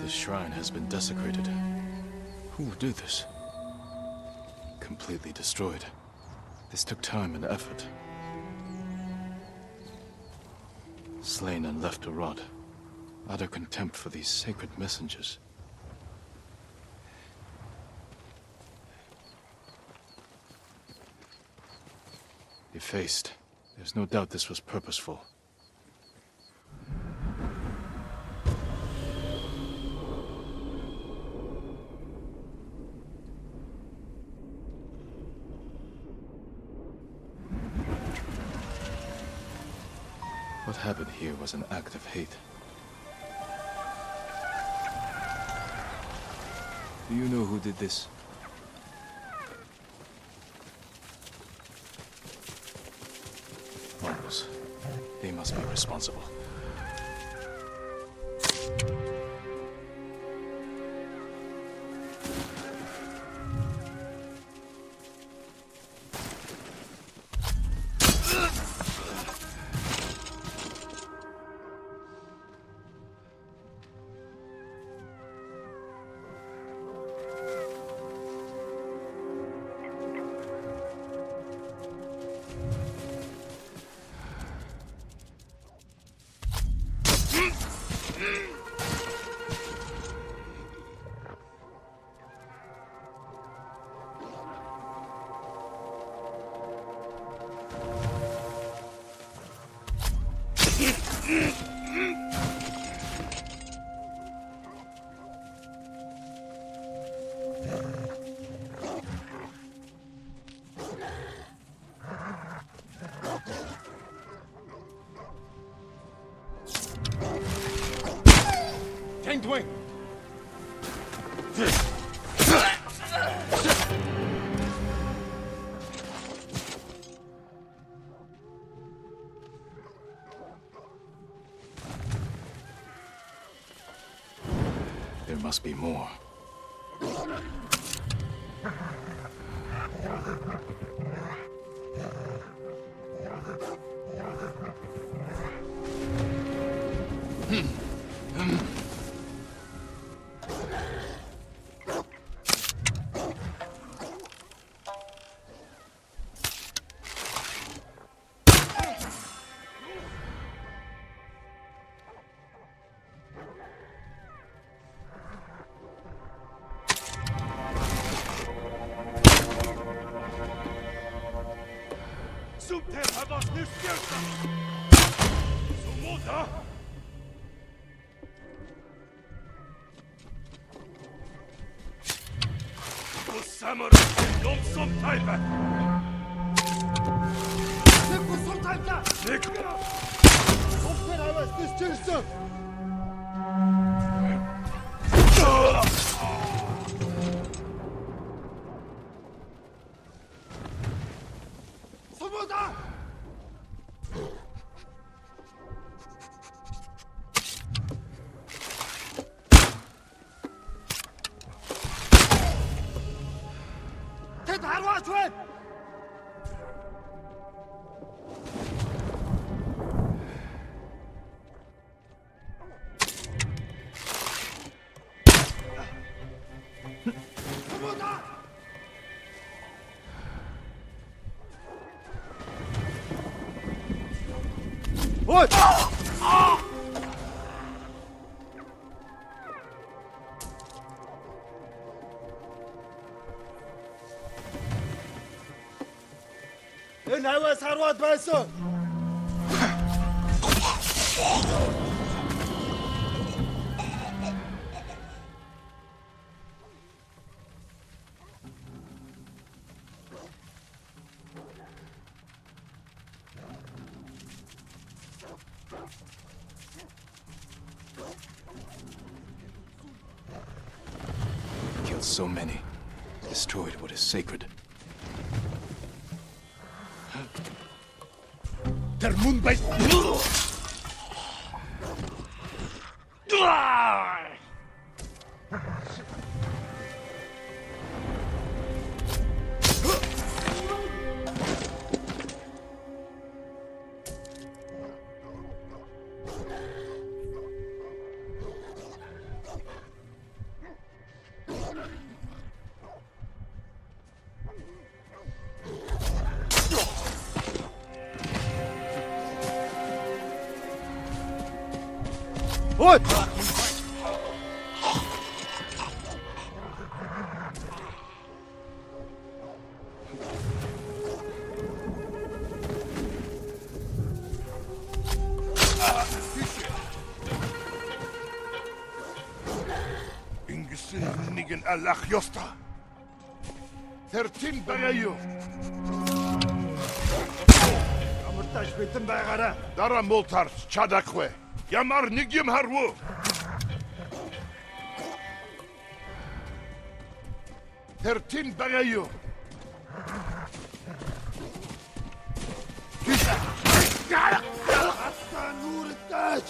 The shrine has been desecrated. Who would do this? Completely destroyed. This took time and effort. Slain and left to rot. Utter contempt for these sacred messengers. Effaced. There's no doubt this was purposeful. What happened here was an act of hate. Do you know who did this? Mongols. They must be responsible. There must be more. What? إن هوا ثروات باسو. Killed so many. Destroyed what is sacred. Termun bay. What? Nigen Allah Yosta. 13 bagayo. Амарташ битэн байгаараа. Дара молтар чадакwe. Ямар нигим харву. Thirteen bagayo. Ата нүртэй.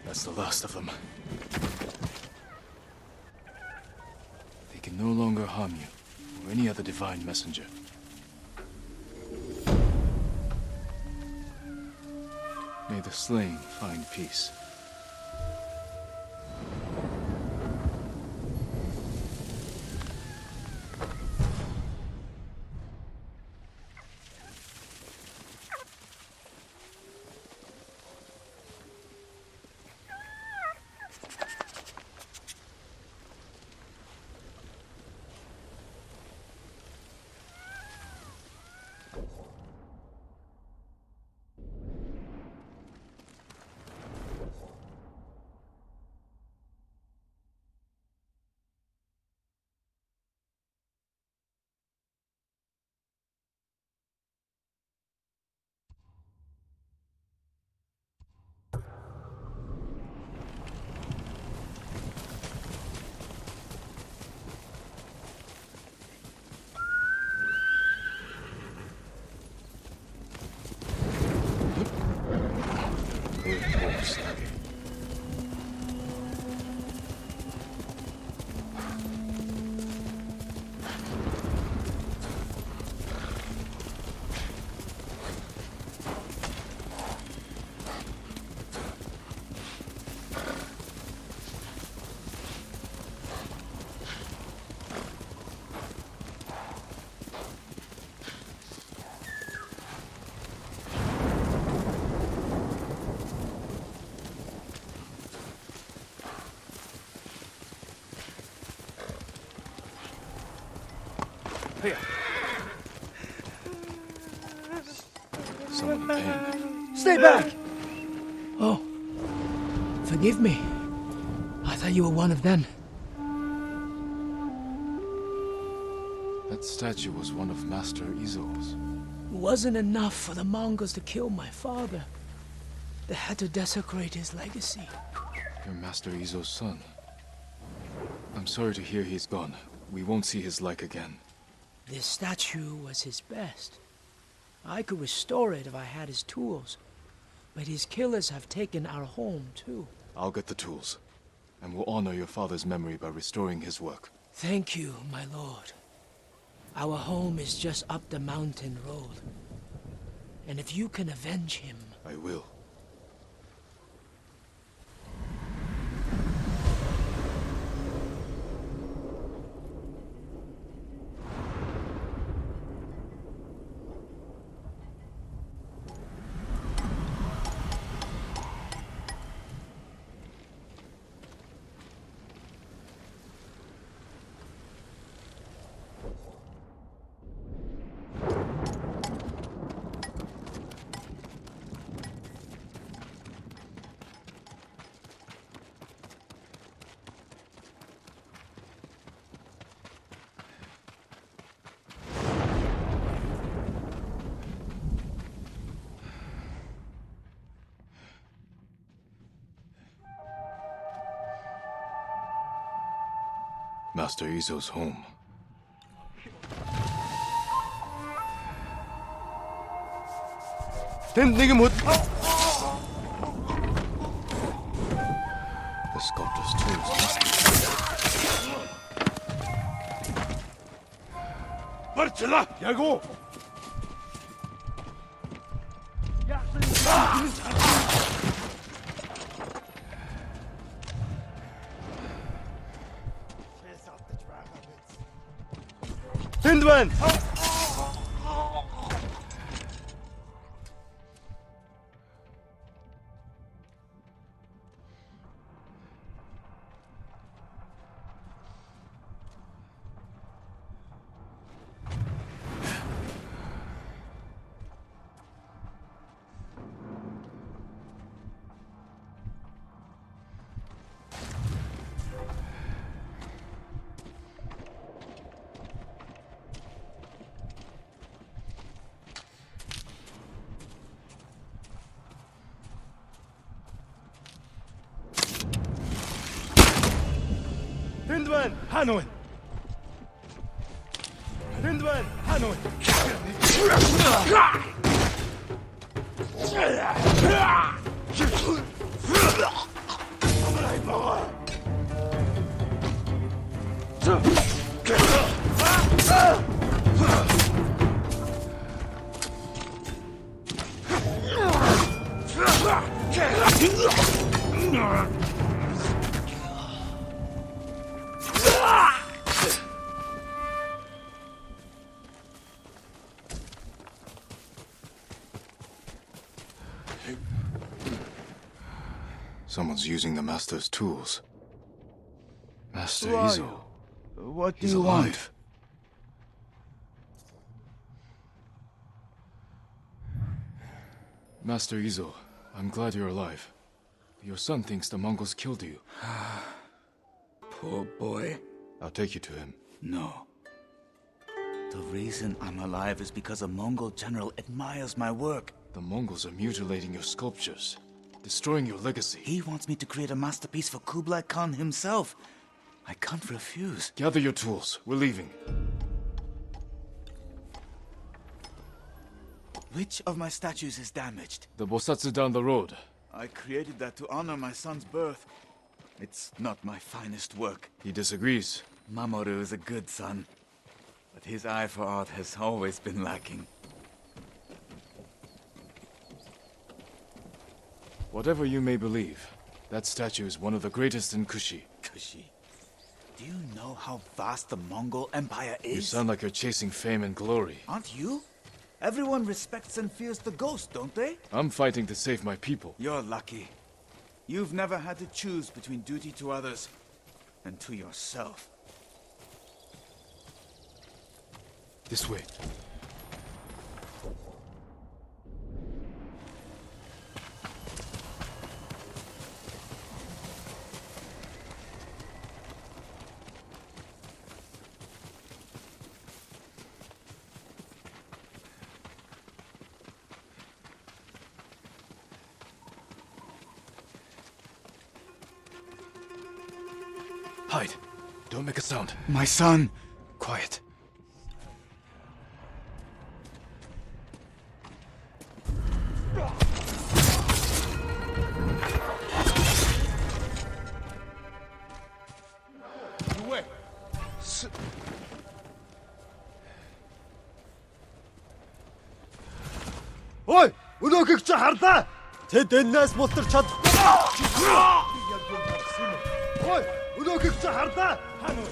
That's the last of them. They can no longer harm you, or any other divine messenger. May the slain find peace. Someone in pain. Stay back. Oh, forgive me. I thought you were one of them. That statue was one of Master Izo's. It wasn't enough for the Mongols to kill my father. They had to desecrate his legacy. You're Master Izo's son. I'm sorry to hear he's gone. We won't see his like again. This statue was his best. I could restore it if I had his tools. But his killers have taken our home, too. I'll get the tools, and we'll honor your father's memory by restoring his work. Thank you, my lord. Our home is just up the mountain road. And if you can avenge him... I will. Master Izo's home. The sculptor's tools must be... Bartela! Яго! Тэнд байна. Тэнд байна. Хаана вэ? Тэнд байна. Хаана вэ? Someone's using the Master's tools. Master Who are Izo. you? What do He's you want? alive. Master Izo, I'm glad you're alive. Your son thinks the Mongols killed you. Poor boy. I'll take you to him. No. The reason I'm alive is because a Mongol general admires my work. The Mongols are mutilating your sculptures, destroying your legacy. He wants me to create a masterpiece for Kublai Khan himself. I can't refuse. Gather your tools. We're leaving. Which of my statues is damaged? The Bosatsu down the road. I created that to honor my son's birth. It's not my finest work. He disagrees. Mamoru is a good son, but his eye for art has always been lacking. Whatever you may believe, that statue is one of the greatest in Kushi. Kushi. Do you know how vast the Mongol Empire is? You sound like you're chasing fame and glory. Aren't you? Everyone respects and fears the ghost, don't they? I'm fighting to save my people. You're lucky. You've never had to choose between duty to others and to yourself. This way. Hide. Don't make a sound. My son! Quiet. Ой, өнөөхийг чи харлаа. Тэд энэс мултарч чадахгүй. Ой, өнөөхийг чи харлаа. Хаана вэ?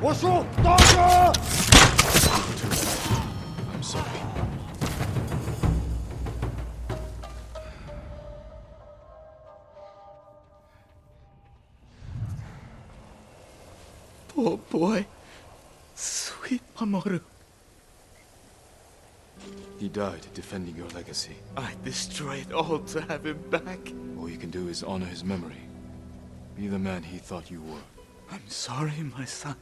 Ошо, доо! I'm sorry. Poor boy. Sweet Mamoru. He died defending your legacy. I'd destroy it all to have him back. All you can do is honor his memory. Be the man he thought you were. I'm sorry, my son.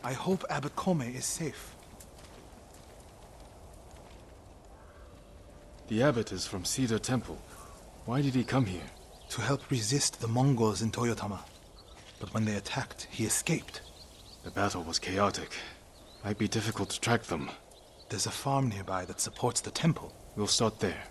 I hope Abbot Kome is safe. The abbot is from Cedar Temple. Why did he come here? To help resist the Mongols in Toyotama. But when they attacked, he escaped. The battle was chaotic. Might be difficult to track them. There's a farm nearby that supports the temple. We'll start there.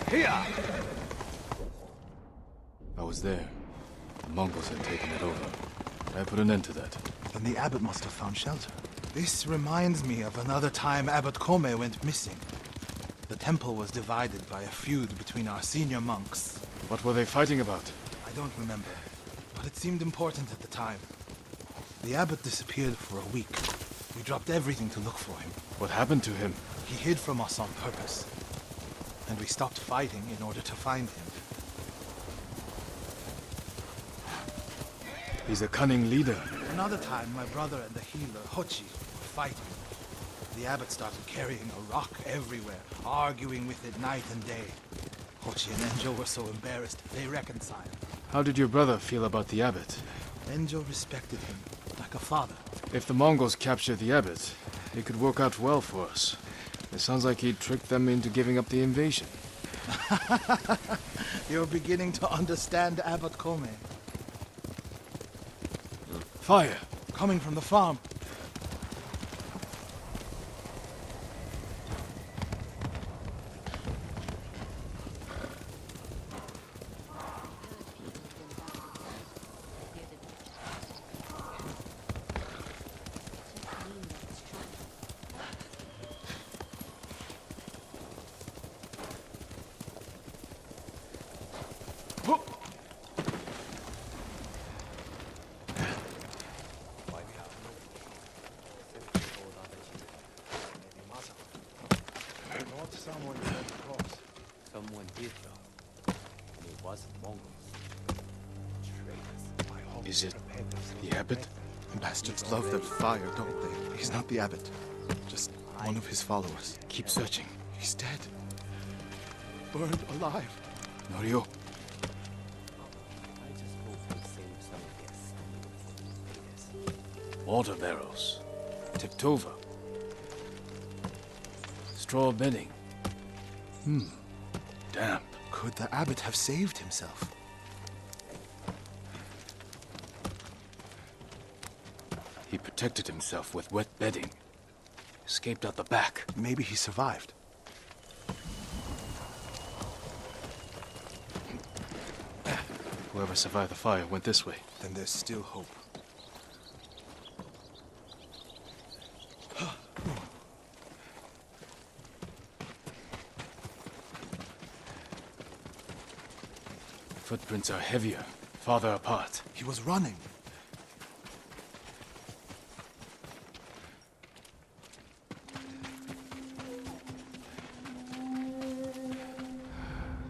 Here! I was there. The Mongols had taken it over. I put an end to that. Then the abbot must have found shelter. This reminds me of another time Abbot Kome went missing. The temple was divided by a feud between our senior monks. What were they fighting about? I don't remember, but it seemed important at the time. The abbot disappeared for a week. We dropped everything to look for him. What happened to him? He hid from us on purpose. And we stopped fighting in order to find him. He's a cunning leader. Another time, my brother and the healer, Hochi, were fighting. The abbot started carrying a rock everywhere, arguing with it night and day. Hochi and Enjo were so embarrassed, they reconciled. How did your brother feel about the abbot? Enjo respected him, like a father. If the Mongols capture the abbot, it could work out well for us. It sounds like he tricked them into giving up the invasion. You're beginning to understand Abbot Kome. Fire! Coming from the farm. Someone did, though. And it wasn't Mongols. Traitors. Is it the abbot? Bastards love their fire, don't they? He's not the abbot. Just one of his followers. Keep searching. He's dead. Burned alive. Norio, I just hope they save some of their water barrels. Tipped over. straw bedding. Damp. Could the abbot have saved himself? He protected himself with wet bedding. Escaped out the back. Maybe he survived. Whoever survived the fire went this way. Then there's still hope. Footprints are heavier, farther apart. He was running.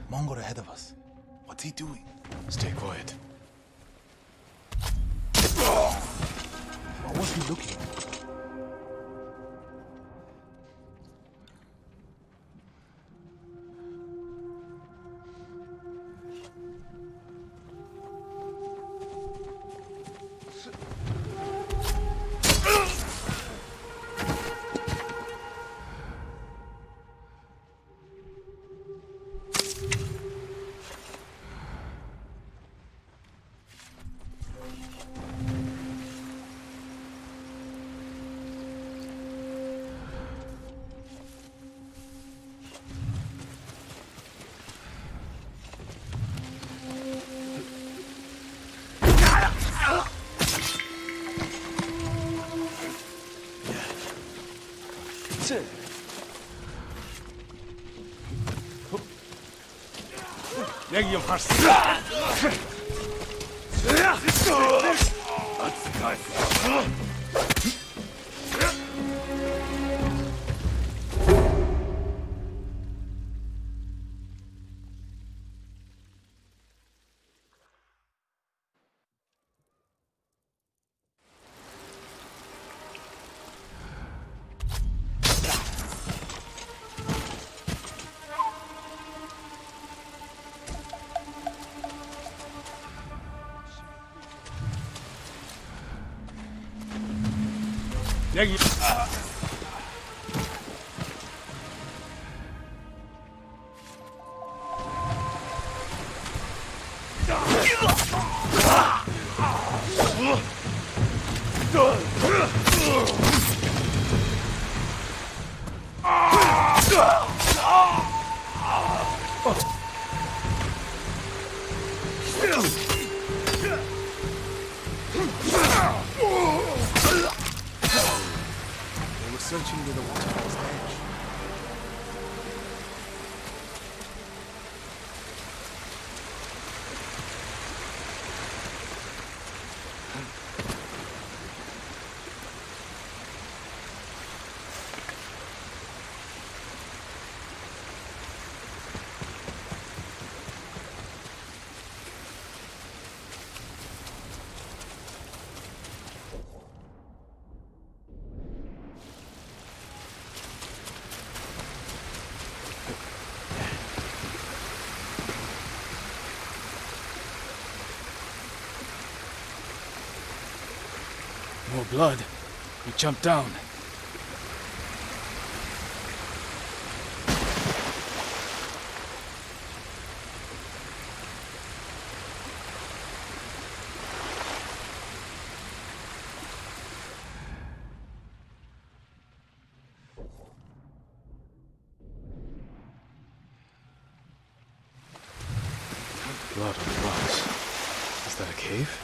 Mongol ahead of us. What's he doing? Stay quiet. What was he looking at? Яг юм харсан. Яг They were searching near the waterfall's edge. More blood. We jump down. Blood on the rocks. Is that a cave?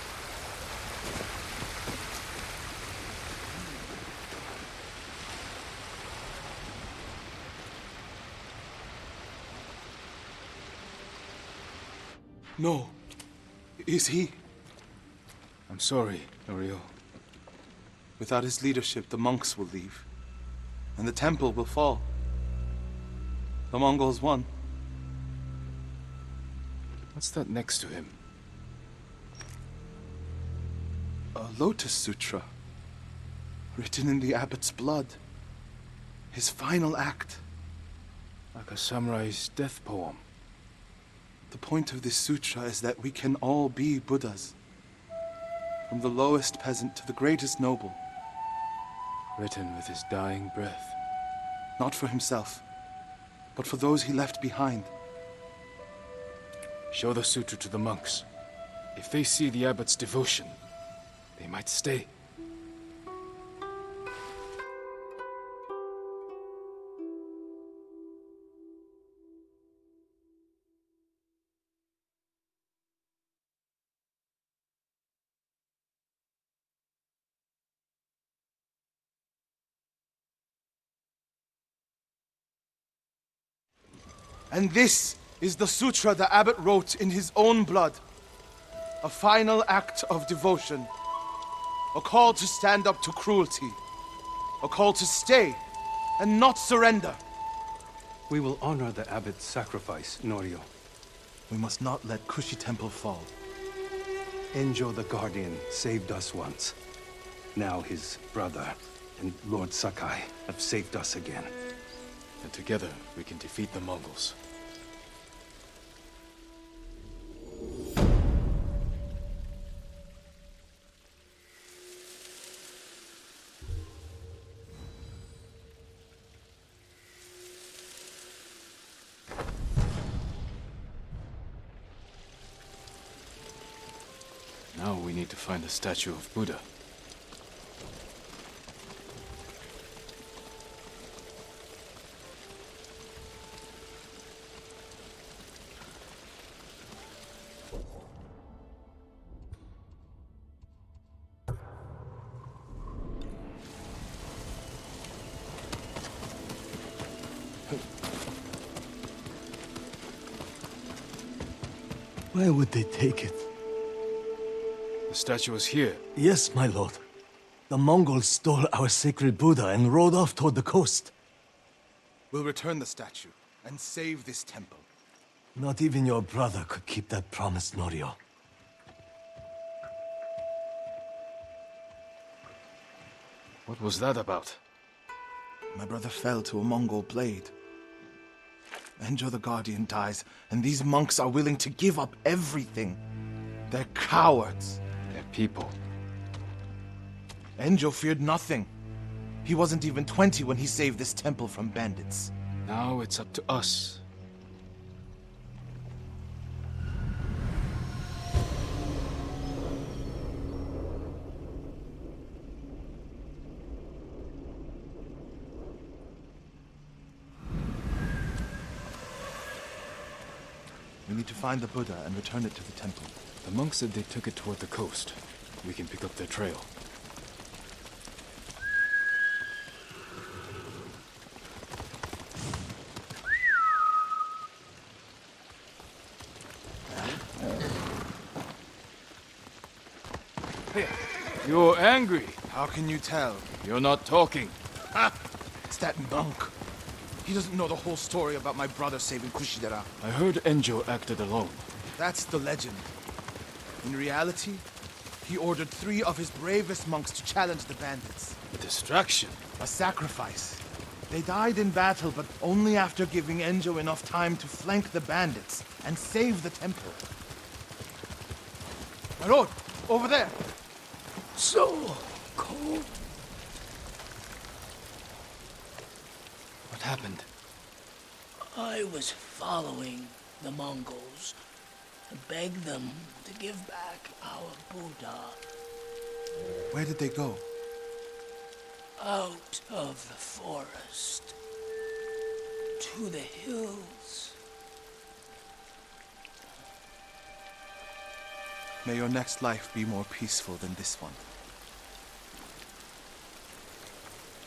No. Is he? I'm sorry, Ariel. Without his leadership, the monks will leave. And the temple will fall. The Mongols won. What's that next to him? A Lotus Sutra. Written in the abbot's blood. His final act. Like a samurai's death poem. The point of this sutra is that we can all be Buddhas. From the lowest peasant to the greatest noble. Written with his dying breath. Not for himself, but for those he left behind. Show the sutra to the monks. If they see the abbot's devotion, they might stay. And this is the sutra the abbot wrote in his own blood. A final act of devotion. A call to stand up to cruelty. A call to stay and not surrender. We will honor the abbot's sacrifice, Norio. We must not let Kushi Temple fall. Enjo the Guardian saved us once. Now his brother and Lord Sakai have saved us again. And together, we can defeat the Mongols. Now we need to find the statue of Buddha. Where would they take it? The statue is here. Yes, my lord. The Mongols stole our sacred Buddha and rode off toward the coast. We'll return the statue and save this temple. Not even your brother could keep that promise, Norio. What was that about? My brother fell to a Mongol blade. Enjo the Guardian dies, and these monks are willing to give up everything. They're cowards. They're people. Enjo feared nothing. He wasn't even 20 when he saved this temple from bandits. Now it's up to us. We need to find the Buddha and return it to the temple. The monks said they took it toward the coast. We can pick up their trail. You're angry. How can you tell? You're not talking. Ha! It's that monk. He doesn't know the whole story about my brother saving Kushidera. I heard Enjo acted alone. That's the legend. In reality, he ordered 3 of his bravest monks to challenge the bandits. A distraction. A sacrifice. They died in battle, but only after giving Enjo enough time to flank the bandits and save the temple. My lord, over there! So cold. What happened? I was following the Mongols to beg them to give back our Buddha. Where did they go? Out of the forest. To the hills. May your next life be more peaceful than this one.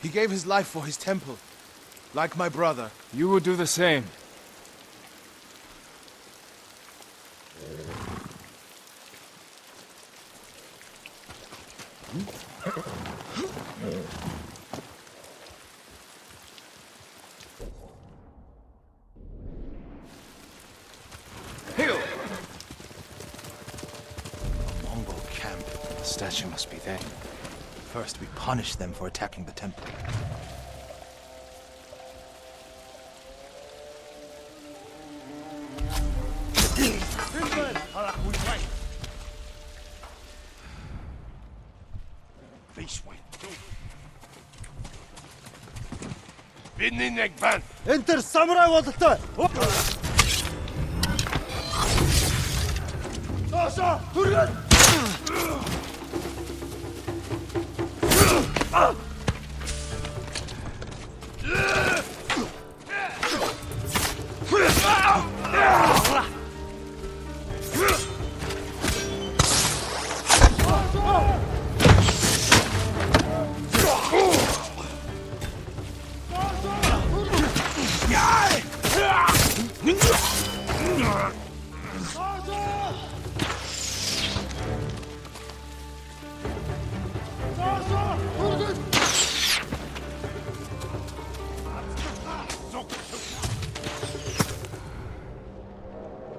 He gave his life for his temple, like my brother. You would do the same. Hail! A Mongol camp. The statue must be there. First, we punish them for attacking the temple. Бидний нэг байна. Энэ төр самурай бололтой. Саша, түргэн.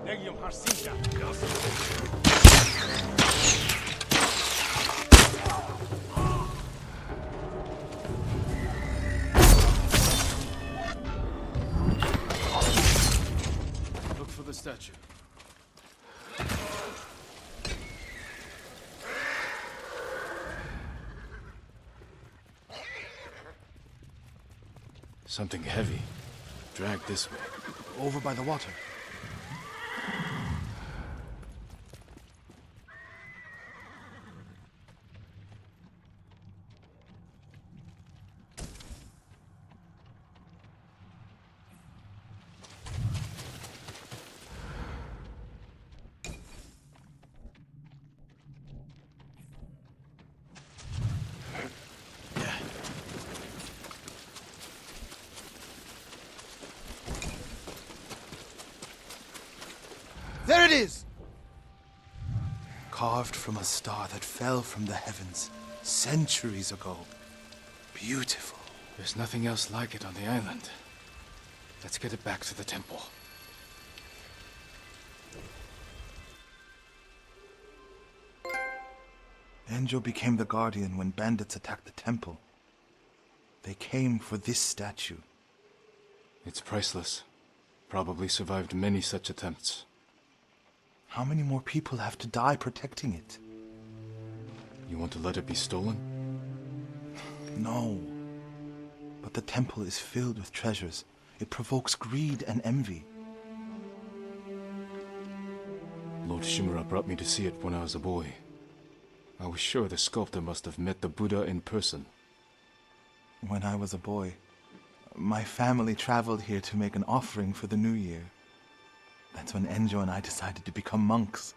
Нэг юм харсан жаа. Look for the statue. Something heavy. Dragged this way. Over by the water. There it is! Carved from a star that fell from the heavens centuries ago. Beautiful. There's nothing else like it on the island. Let's get it back to the temple. Enjo became the guardian when bandits attacked the temple. They came for this statue. It's priceless. Probably survived many such attempts. How many more people have to die protecting it? You want to let it be stolen? No. But the temple is filled with treasures. It provokes greed and envy. Lord Shimura brought me to see it when I was a boy. I was sure the sculptor must have met the Buddha in person. When I was a boy, my family traveled here to make an offering for the new year. That's when Enjo and I decided to become monks.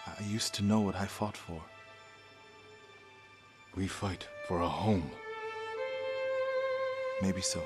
I used to know what I fought for. We fight for a home. Maybe so.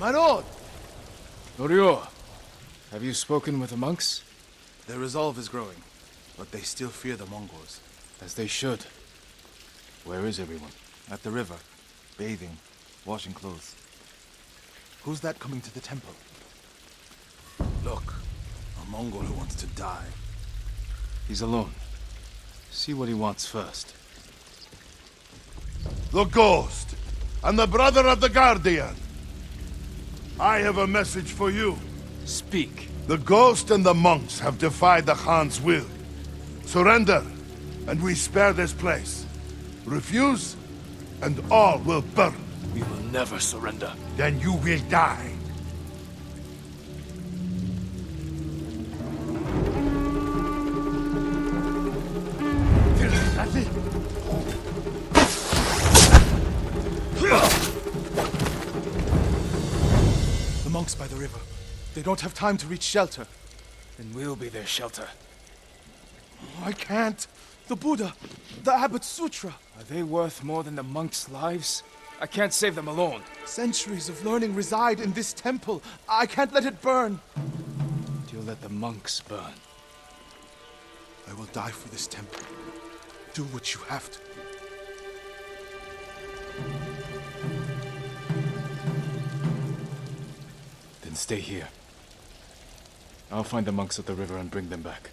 My lord! Norio, have you spoken with the monks? Their resolve is growing, but they still fear the Mongols. As they should. Where is everyone? At the river, bathing, washing clothes. Who's that coming to the temple? Look, a Mongol who wants to die. He's alone. See what he wants first. The Ghost, and the brother of the Guardian. I have a message for you. Speak. The Ghost and the monks have defied the Khan's will. Surrender, and we spare this place. Refuse, and all will burn. We will never surrender. Then you will die. The monks by the river. They don't have time to reach shelter. Then we'll be their shelter. I can't. The Buddha, the Abbot's Sutra. Are they worth more than the monks' lives? I can't save them alone. Centuries of learning reside in this temple. I can't let it burn. You'll let the monks burn. I will die for this temple. Do what you have to. Then stay here. I'll find the monks at the river and bring them back.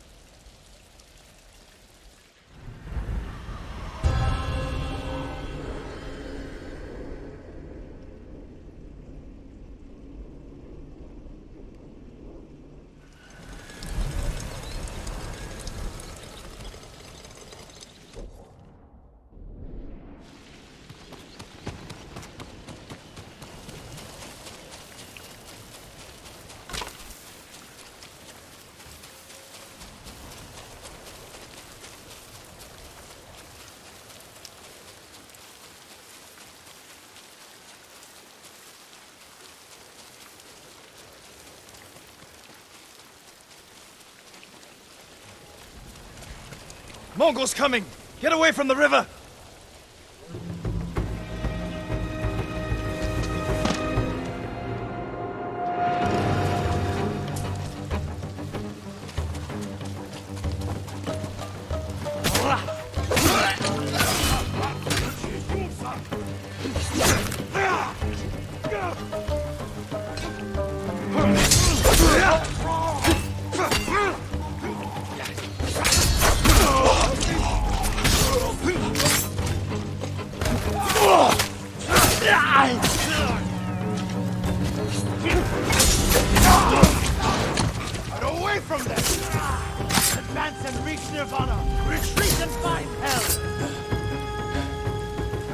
Mongols coming! Get away from the river! Get away from them! Advance and reach Nirvana! Retreat and find hell!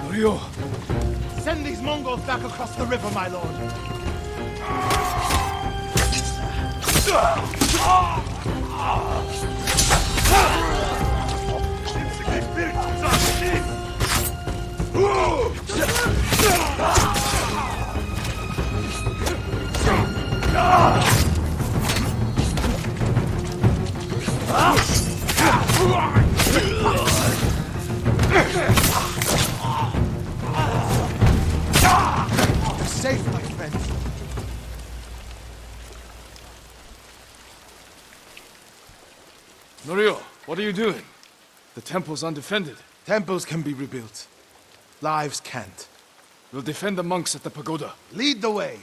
Norio! Send these Mongols back across the river, my lord! You're safe, my friend. Norio, what are you doing? The temple's undefended. Temples can be rebuilt. Lives can't. We'll defend the monks at the pagoda. Lead the way.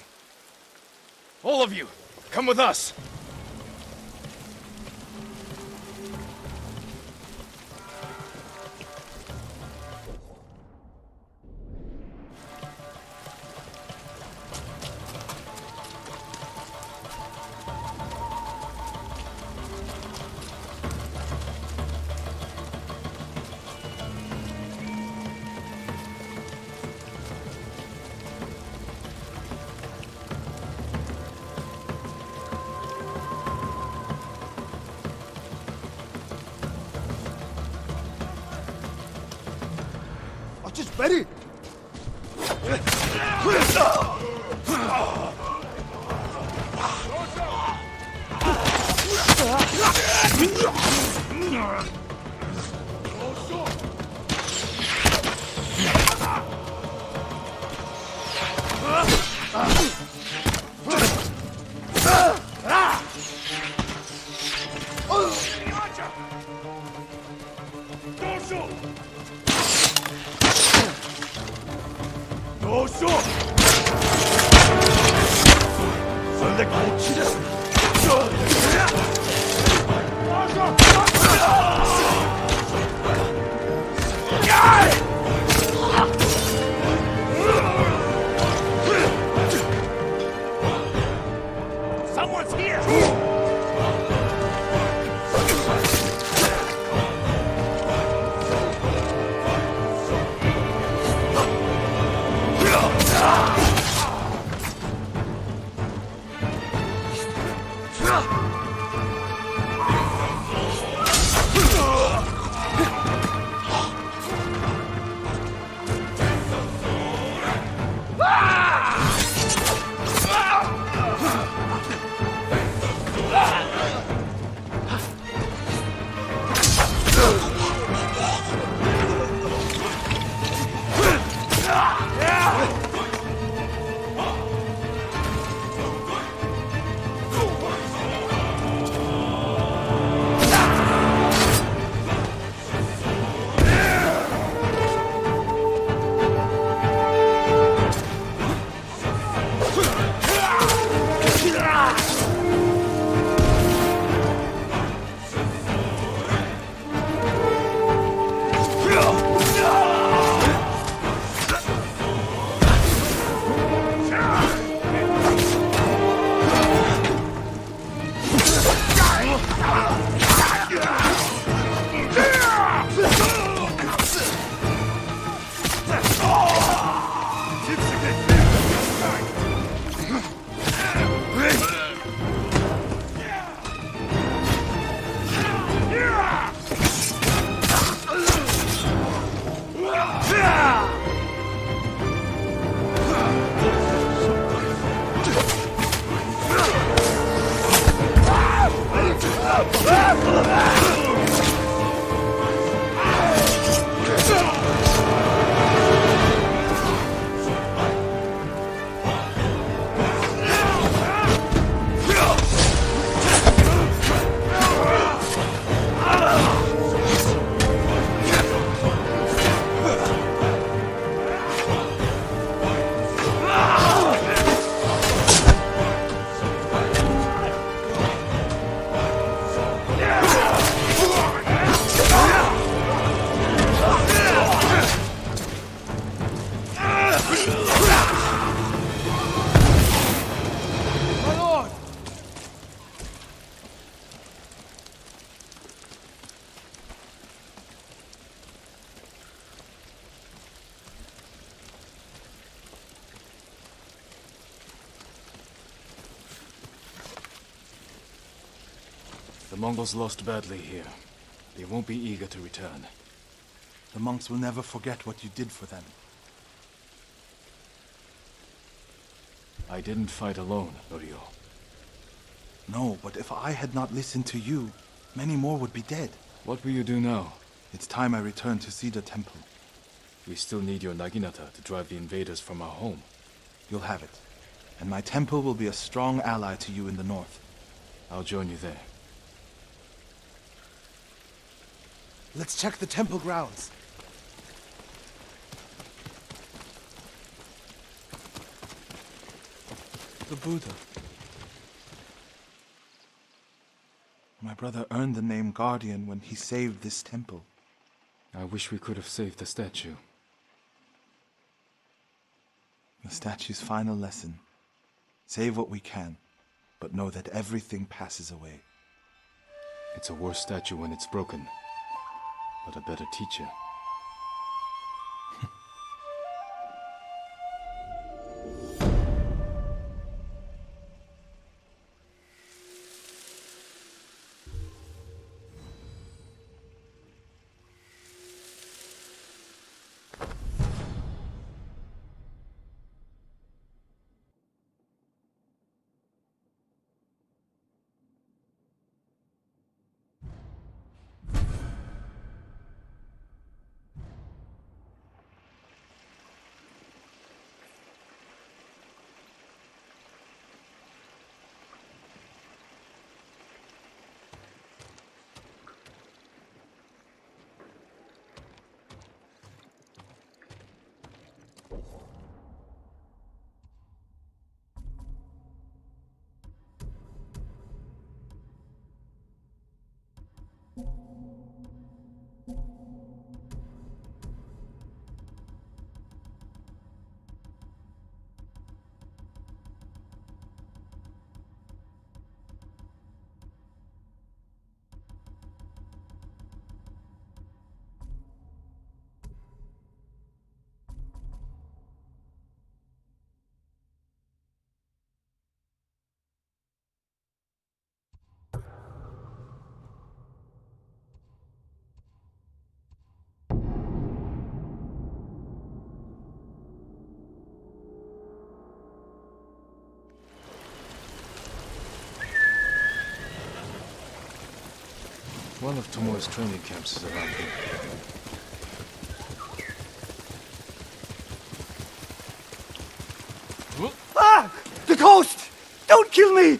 All of you, come with us! Just ready! Someone's here! The Mongols lost badly here. They won't be eager to return. The monks will never forget what you did for them. I didn't fight alone, Norio. No, but if I had not listened to you, many more would be dead. What will you do now? It's time I return to Cedar Temple. We still need your Naginata to drive the invaders from our home. You'll have it. And my temple will be a strong ally to you in the north. I'll join you there. Let's check the temple grounds. The Buddha. My brother earned the name Guardian when he saved this temple. I wish we could have saved the statue. The statue's final lesson. Save what we can, but know that everything passes away. It's a worse statue when it's broken, but a better teacher. One of Tomoe's training camps is around here. Ah! The ghost! Don't kill me!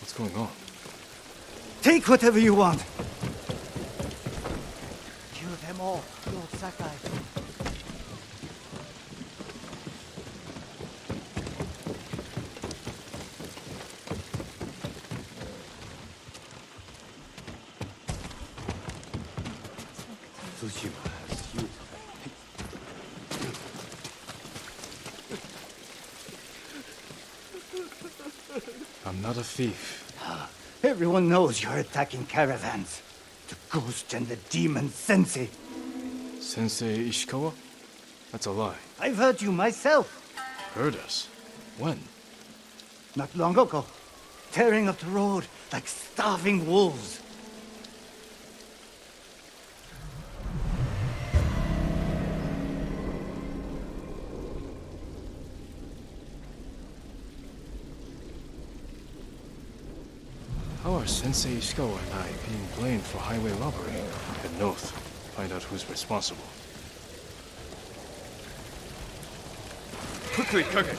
What's going on? Take whatever you want. Kill them all, Lord Sakai. Tsushima has huge... I'm not a thief. Everyone knows you're attacking caravans. The ghost and the demon Sensei. Sensei Ishikawa? That's a lie. I've heard you myself. Heard us? When? Not long ago. Tearing up the road like starving wolves. How are Sensei Ishikawa and I being blamed for highway robbery? Head north. Find out who's responsible. Quickly, Kage!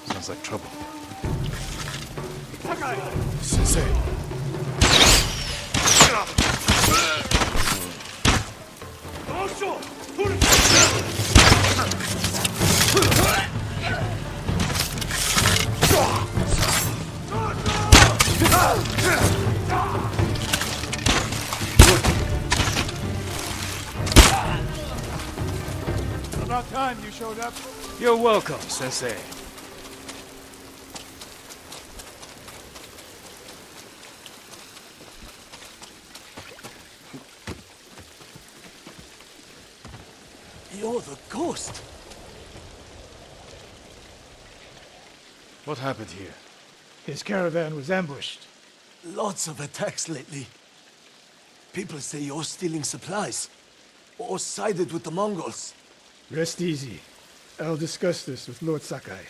Sounds like trouble. Sensei! About time you showed up. You're welcome, Sensei. You're the ghost. What happened here? His caravan was ambushed. Lots of attacks lately. People say you're stealing supplies. Or sided with the Mongols. Rest easy. I'll discuss this with Lord Sakai.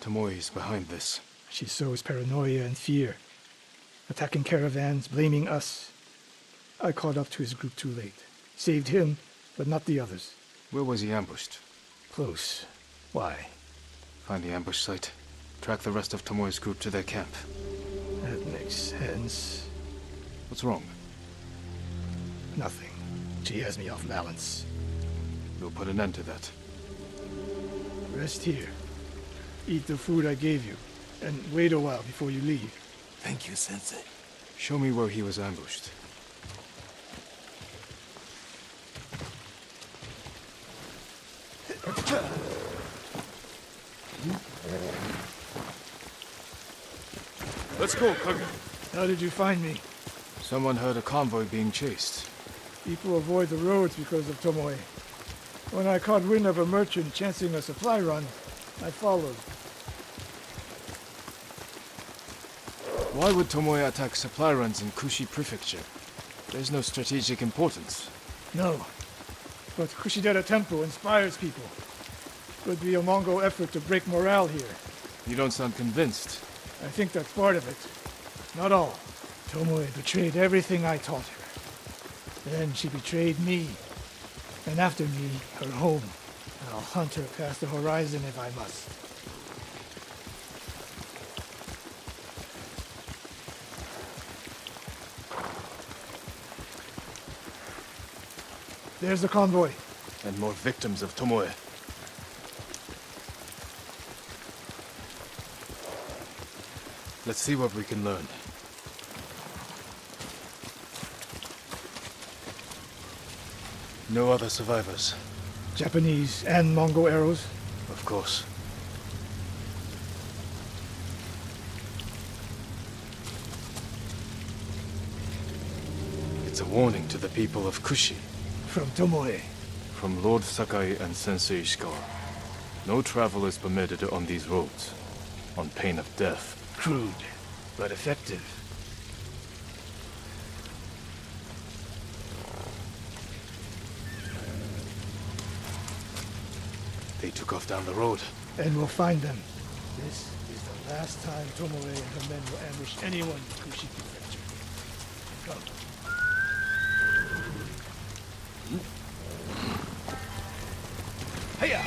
Tomoe is behind this. She sows paranoia and fear. Attacking caravans, blaming us. I caught up to his group too late. Saved him, but not the others. Where was he ambushed? Close. Why? Find the ambush site. Track the rest of Tomoe's group to their camp. That makes sense. What's wrong? Nothing. She has me off balance. We'll put an end to that. Rest here. Eat the food I gave you. And wait a while before you leave. Thank you, Sensei. Show me where he was ambushed. Let's go, Kage. How did you find me? Someone heard a convoy being chased. People avoid the roads because of Tomoe. When I caught wind of a merchant chancing a supply run, I followed. Why would Tomoe attack supply runs in Kushi Prefecture? There's no strategic importance. No. But Kushidera Temple inspires people. Could be a Mongol effort to break morale here. You don't sound convinced. I think that's part of it. Not all. Tomoe betrayed everything I taught her. Then she betrayed me. And after me, her home. And I'll hunt her past the horizon if I must. There's the convoy. And more victims of Tomoe. Let's see what we can learn. No other survivors. Japanese and Mongol arrows. Of course. It's a warning to the people of Kushi. From Tomoe. From Lord Sakai and Sensei Fxkka. No travel is permitted on these roads, on pain of death. Crude, but effective. They took off down the road. And we'll find them. This is the last time Tomoe and her men will ambush anyone in Kushi Prefecture. Come. Hiya!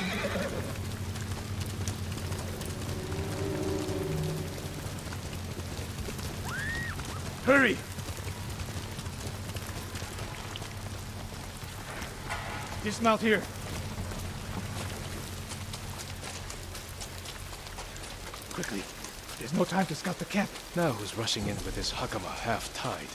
Hurry! Dismount here. Quickly. There's no time to scout the camp. Now who's rushing in with his hakama half-tied?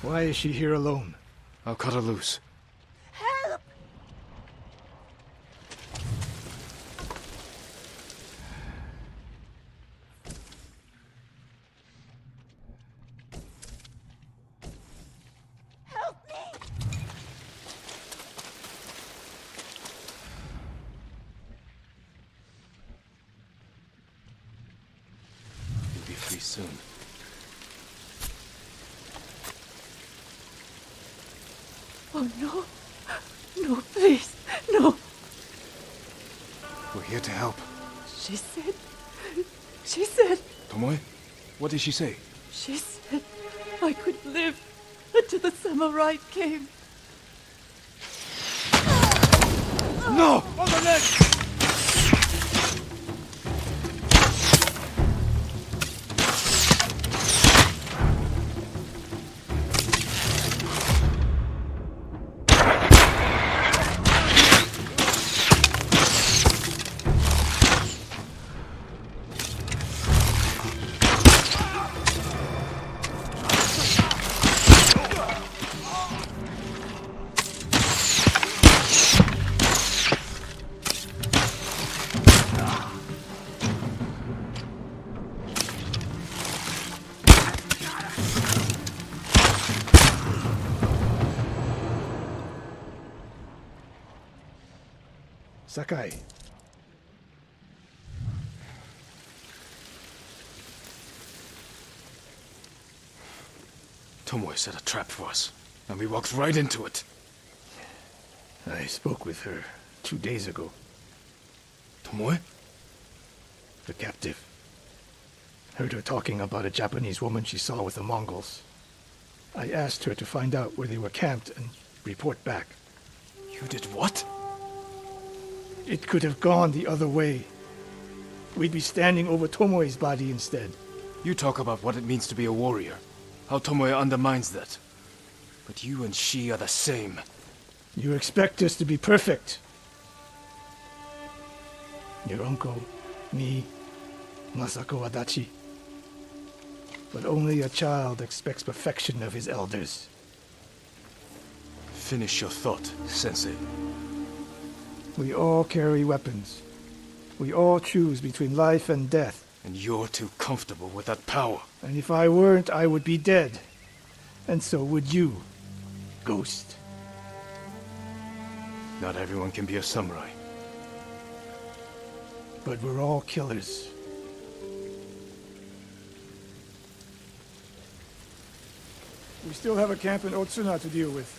Why is she here alone? I'll cut her loose. Help! Help me! You'll be free soon. Oh no! No, please! No! We're here to help. She said... Tomoe? What did she say? She said I could live until the samurai came. No! On the leg! Sakai. Tomoe set a trap for us, and we walked right into it. I spoke with her 2 days ago. Tomoe? The captive. Heard her talking about a Japanese woman she saw with the Mongols. I asked her to find out where they were camped and report back. You did what? It could have gone the other way. We'd be standing over Tomoe's body instead. You talk about what it means to be a warrior. How Tomoe undermines that. But you and she are the same. You expect us to be perfect. Your uncle, me, Masako Adachi. But only a child expects perfection of his elders. Finish your thought, Sensei. We all carry weapons. We all choose between life and death. And you're too comfortable with that power. And if I weren't, I would be dead. And so would you, Ghost. Not everyone can be a samurai. But we're all killers. We still have a camp in Otsuna to deal with.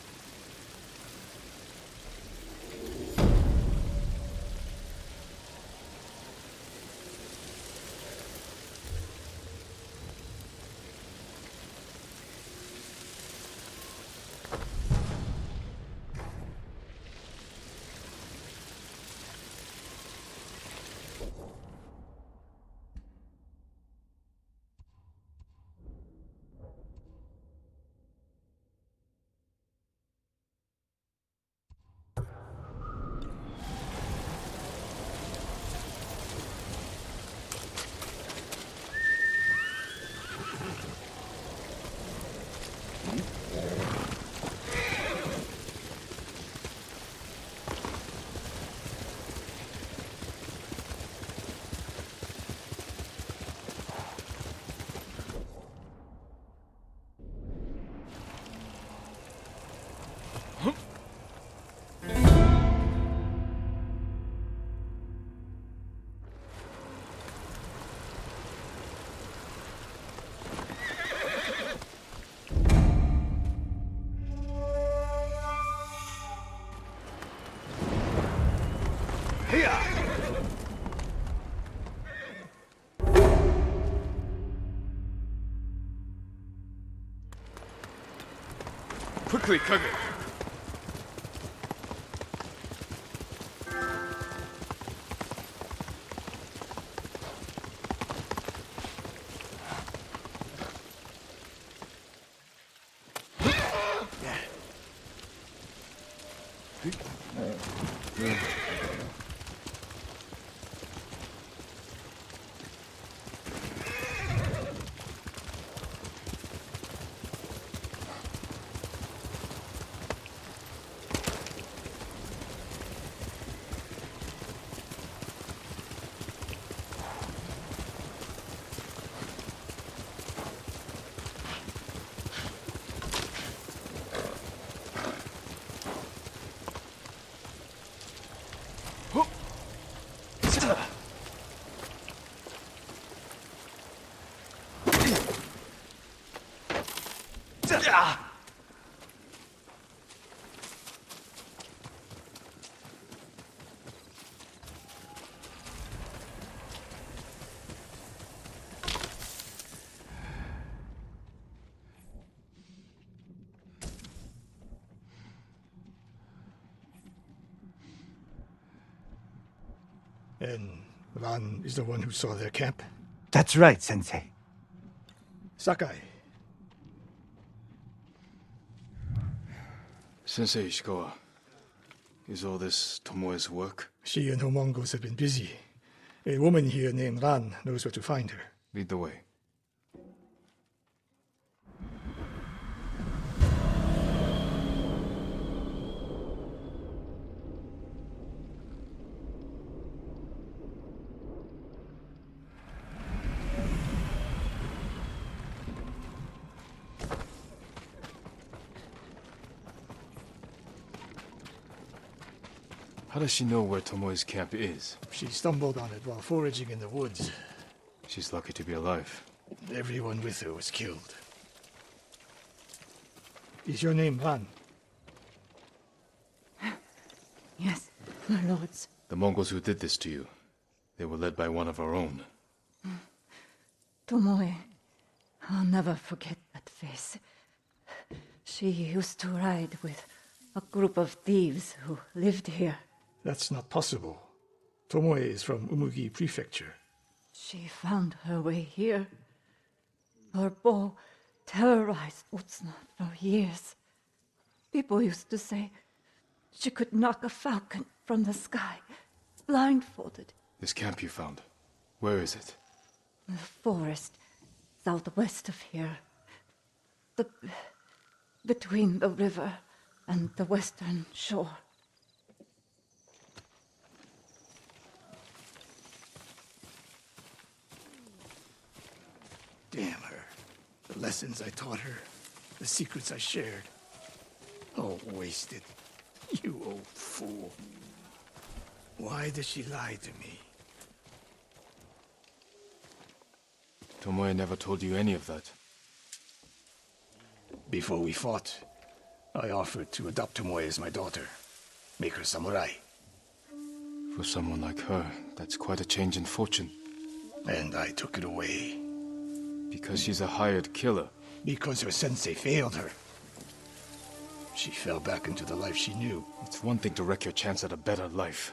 Quickly, Kage! And Ran is the one who saw their camp? That's right, Sensei. Sakai. Sensei Ishikawa, is all this Tomoe's work? She and her Mongols have been busy. A woman here named Ran knows where to find her. Lead the way. How does she know where Tomoe's camp is? She stumbled on it while foraging in the woods. She's lucky to be alive. Everyone with her was killed. Is your name Ran? Yes, my lords. The Mongols who did this to you, they were led by one of our own. Tomoe. I'll never forget that face. She used to ride with a group of thieves who lived here. That's not possible. Tomoe is from Umugi Prefecture. She found her way here. Her bow terrorized Utsuna for years. People used to say she could knock a falcon from the sky, blindfolded. This camp you found, where is it? The forest southwest of here. Between the river and the western shore. Damn her. The lessons I taught her. The secrets I shared. All wasted. You old fool. Why did she lie to me? Tomoe never told you any of that. Before we fought, I offered to adopt Tomoe as my daughter. Make her samurai. For someone like her, that's quite a change in fortune. And I took it away. Because she's a hired killer. Because her sensei failed her. She fell back into the life she knew. It's one thing to wreck your chance at a better life,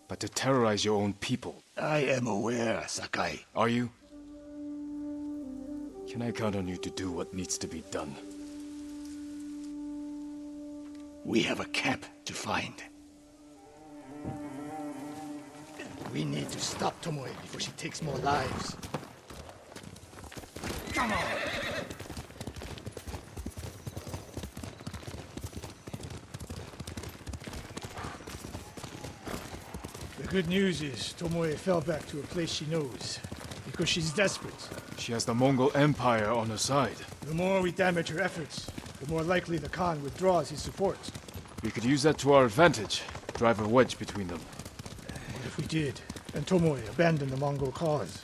but to terrorize your own people. I am aware, Sakai. Are you? Can I count on you to do what needs to be done? We have a camp to find. We need to stop Tomoe before she takes more lives. Come on! The good news is Tomoe fell back to a place she knows, because she's desperate. She has the Mongol Empire on her side. The more we damage her efforts, the more likely the Khan withdraws his support. We could use that to our advantage, drive a wedge between them. What if we did, and Tomoe abandoned the Mongol cause?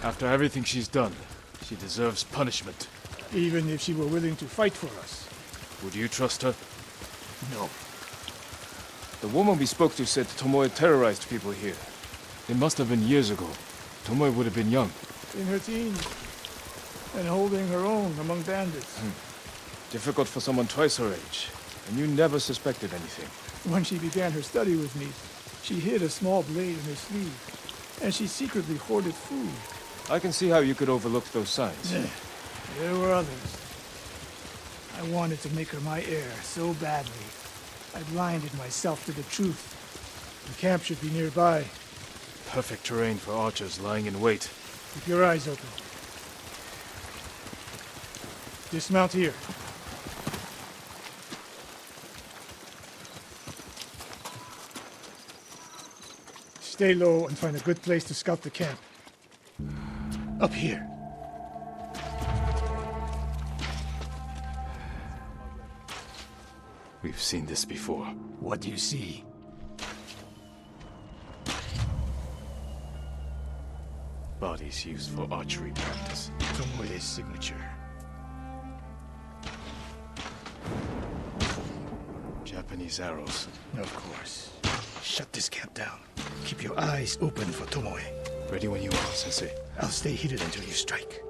After everything she's done, she deserves punishment. Even if she were willing to fight for us. Would you trust her? No. The woman we spoke to said Tomoe terrorized people here. It must have been years ago. Tomoe would have been young. In her teens. and holding her own among bandits. Difficult for someone twice her age. And you never suspected anything. When she began her study with me, she hid a small blade in her sleeve, and she secretly hoarded food. I can see how you could overlook those signs. There were others. I wanted to make her my heir so badly. I blinded myself to the truth. The camp should be nearby. Perfect terrain for archers lying in wait. Keep your eyes open. Dismount here. Stay low and find a good place to scout the camp. Up here. We've seen this before. What do you see? Bodies used for archery practice. Tomoe's signature. Japanese arrows. Of course. Shut this camp down. Keep your eyes open for Tomoe. Ready when you are, Sensei. I'll stay hidden until you strike.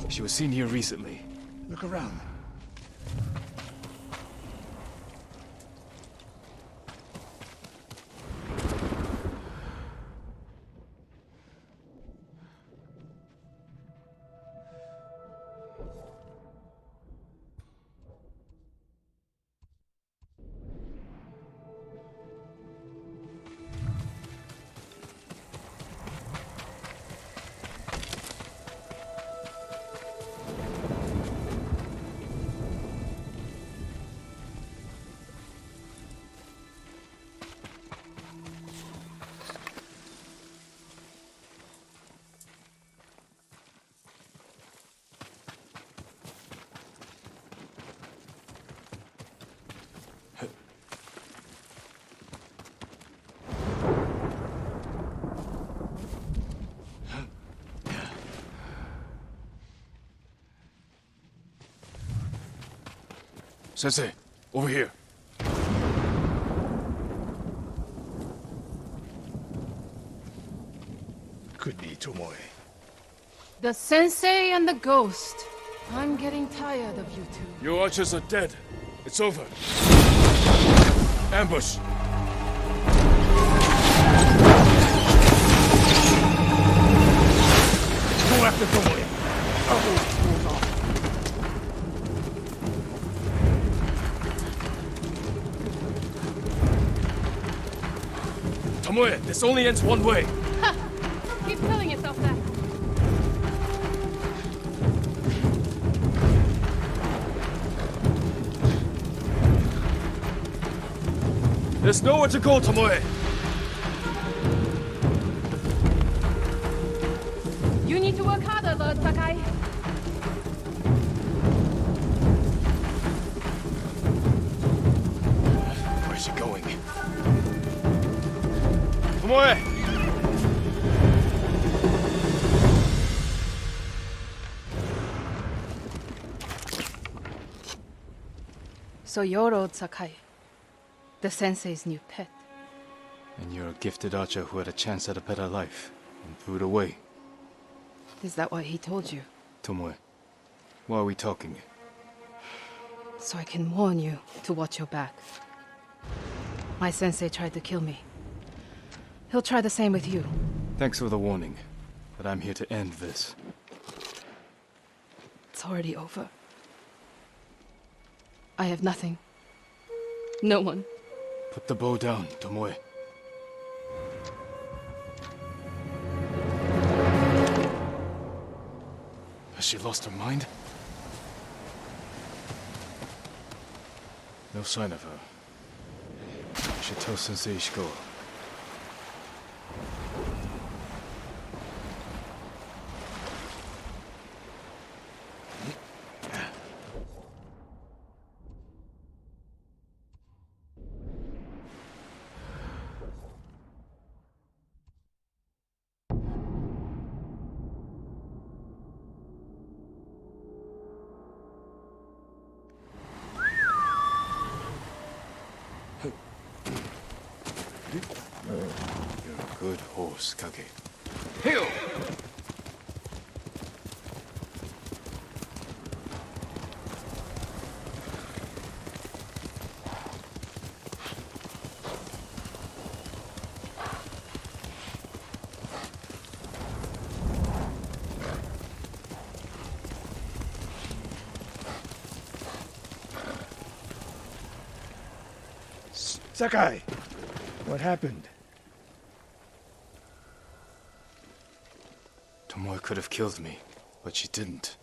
She was seen here recently. Look around. Sensei, over here. Could be Tomoe. The sensei and the ghost. I'm getting tired of you two. Your archers are dead. It's over. Ambush! Go after Tomoe. Hold on. Tomoe, this only ends one way. Ha! Keep telling yourself that. There's nowhere to go, Tomoe. You need to work harder, Lord Sakai. Where's she going? Tomoe! So you're Lord Sakai, the sensei's new pet. And you're a gifted archer who had a chance at a better life and threw it away. Is that what he told you? Tomoe, why are we talking? So I can warn you to watch your back. My sensei tried to kill me. He'll try the same with you. Thanks for the warning, but I'm here to end this. It's already over. I have nothing. No one. Put the bow down, Tomoe. she lost her mind? No sign of her. I should tell Sensei Ishikawa. You're a good horse, Kage. Heel! Sakai! What happened? Tomoe could have killed me, but she didn't.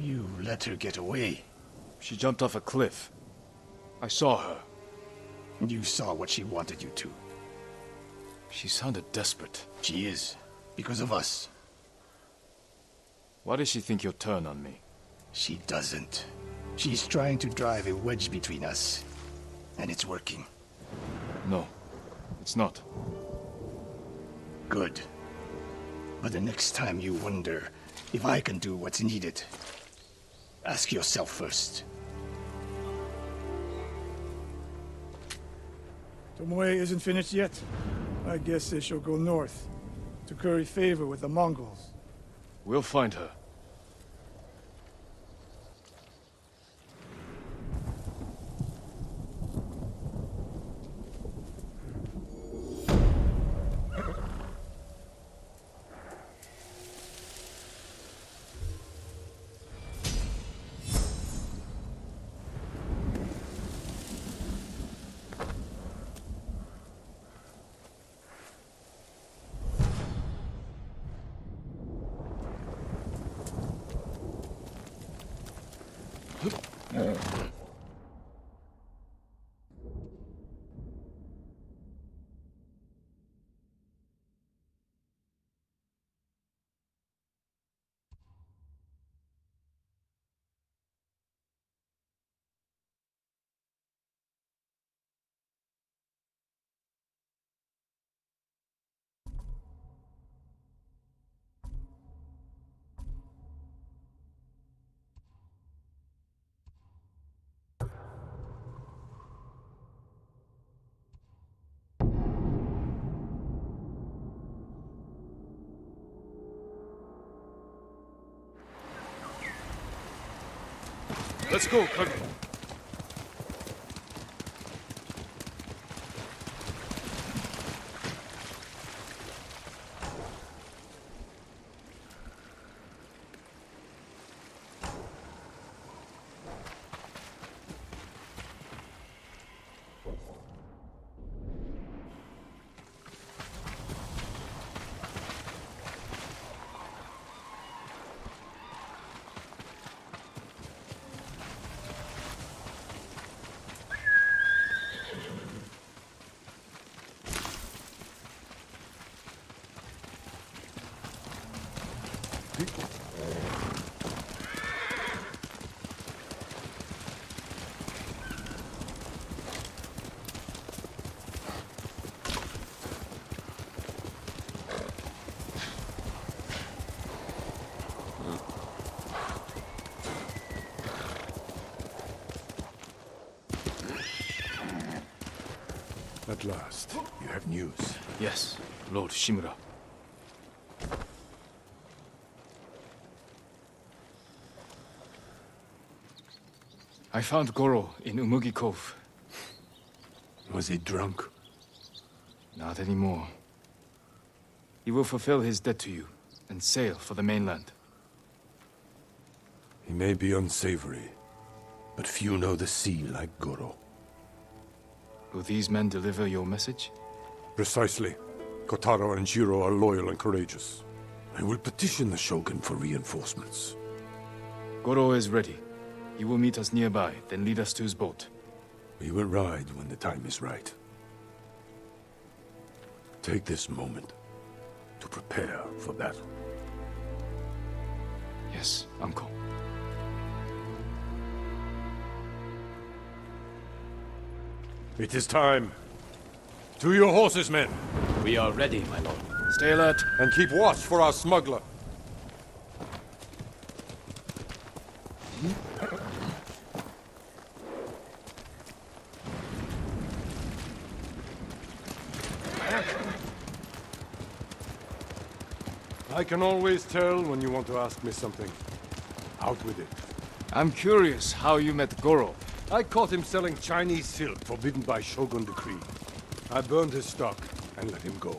You let her get away. She jumped off a cliff. I saw her. You saw what she wanted you to. She sounded desperate. She is. Because of us. Why does she think you'll turn on me? She doesn't. She's trying to drive a wedge between us. And it's working. No, it's not. Good. But the next time you wonder if I can do what's needed, ask yourself first. Tomoe isn't finished yet. I guess they shall go north, to curry favor with the Mongols. We'll find her. Let's go, Kage. At last, you have news. Yes, Lord Shimura. I found Goro in Umugi Cove. Was he drunk? Not anymore. He will fulfill his debt to you and sail for the mainland. He may be unsavory, but few know the sea like Goro. Will these men deliver your message? Precisely. Kotaro and Jiro are loyal and courageous. I will petition the Shogun for reinforcements. Goro is ready. He will meet us nearby, then lead us to his boat. We will ride when the time is right. Take this moment to prepare for battle. Yes, Uncle. It is time. To your horses, men. We are ready, my lord. Stay alert. And keep watch for our smuggler. I can always tell when you want to ask me something. Out with it. I'm curious how you met Goro. I caught him selling Chinese silk forbidden by Shogun decree. I burned his stock and let him go.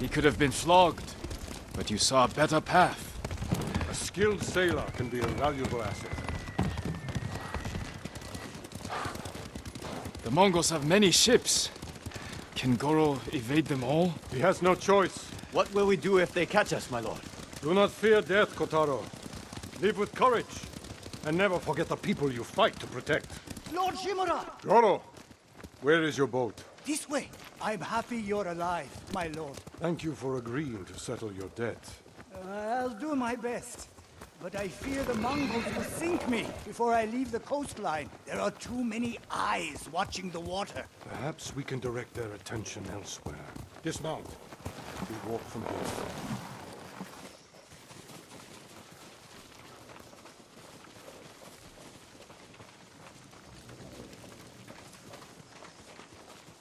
He could have been flogged, but you saw a better path. A skilled sailor can be a valuable asset. The Mongols have many ships. Can Goro evade them all? He has no choice. What will we do if they catch us, my lord? Do not fear death, Kotaro. Live with courage. And never forget the people you fight to protect. Lord Shimura! Goro, where is your boat? This way. I'm happy you're alive, my lord. Thank you for agreeing to settle your debt. I'll do my best. But I fear the Mongols will sink me before I leave the coastline. There are too many eyes watching the water. Perhaps we can direct their attention elsewhere. Dismount. We walk from here.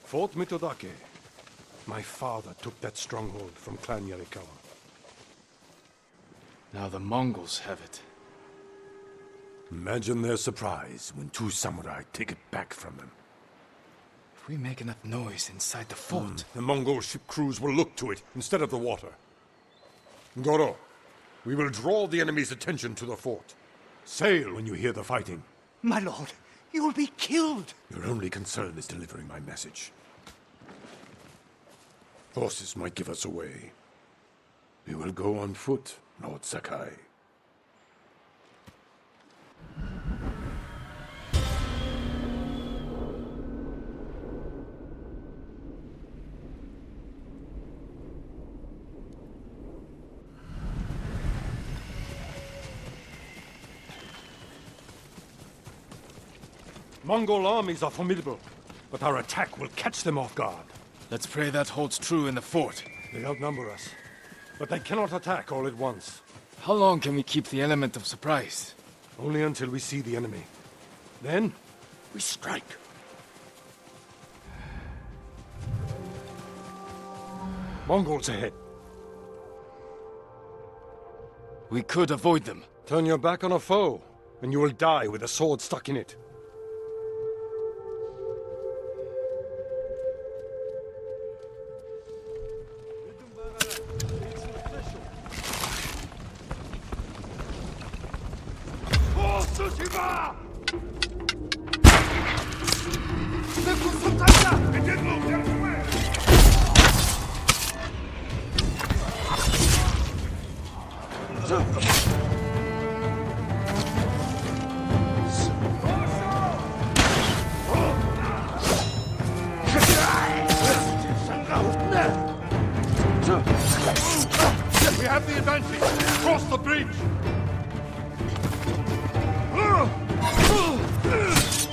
Fort Mitodake. My father took that stronghold from Clan Yarikawa. Now the Mongols have it. Imagine their surprise when 2 samurai take it back from them. If we make enough noise inside the fort... The Mongol ship crews will look to it instead of the water. Goro, we will draw the enemy's attention to the fort. Sail when you hear the fighting. My lord, you will be killed. Your only concern is delivering my message. Horses might give us away. We will go on foot, Lord Sakai. Mongol armies are formidable, but our attack will catch them off guard. Let's pray that holds true in the fort. They outnumber us, but they cannot attack all at once. How long can we keep the element of surprise? Only until we see the enemy. Then, we strike. Mongols ahead. We could avoid them. Turn your back on a foe, and you will die with a sword stuck in it. Tsushima! We have the advantage! Cross the bridge!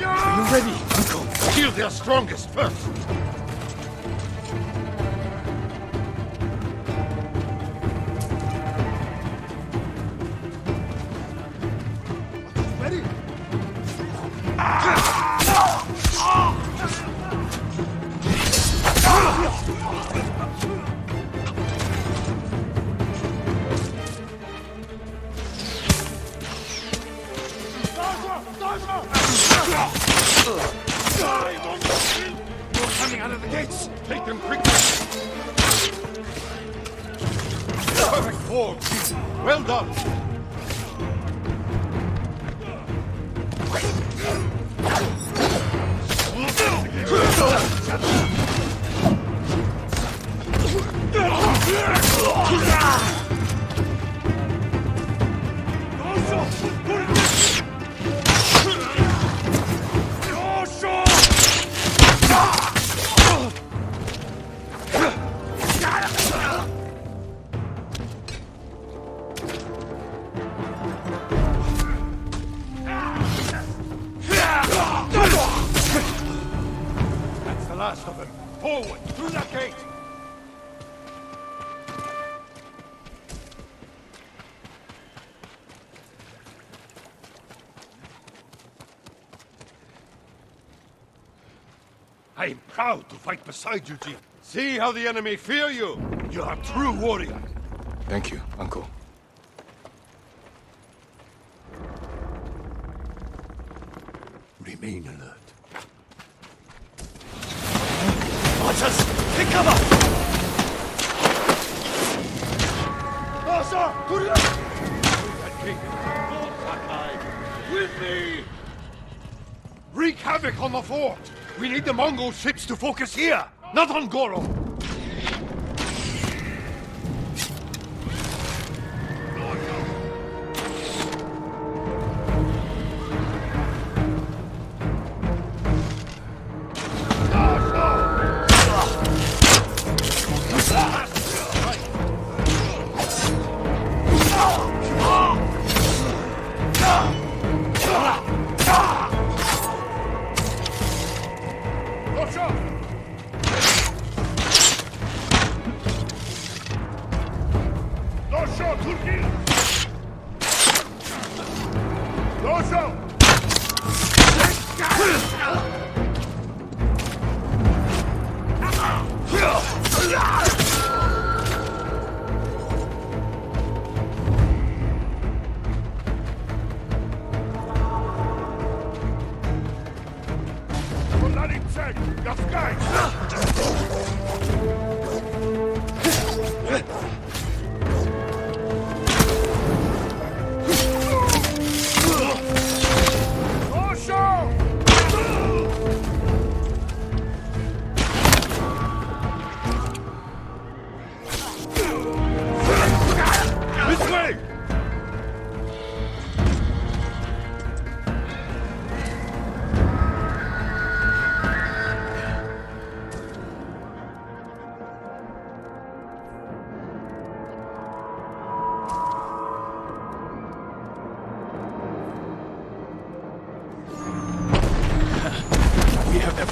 Are you ready, Uncle? Kill their strongest first! Ready? You're coming out of the gates! Take them quickly! Perfect form! Well done! last of them. Forward, through that gate! I am proud to fight beside you, Jin. See how the enemy fear you! You are a true warrior! Thank you, Uncle. Remain alert. Archers! Take cover! Asa! To the left! That gate! Lord Sakai! With me! Wreak havoc on the fort! We need the Mongol ships to focus here, not on Goro!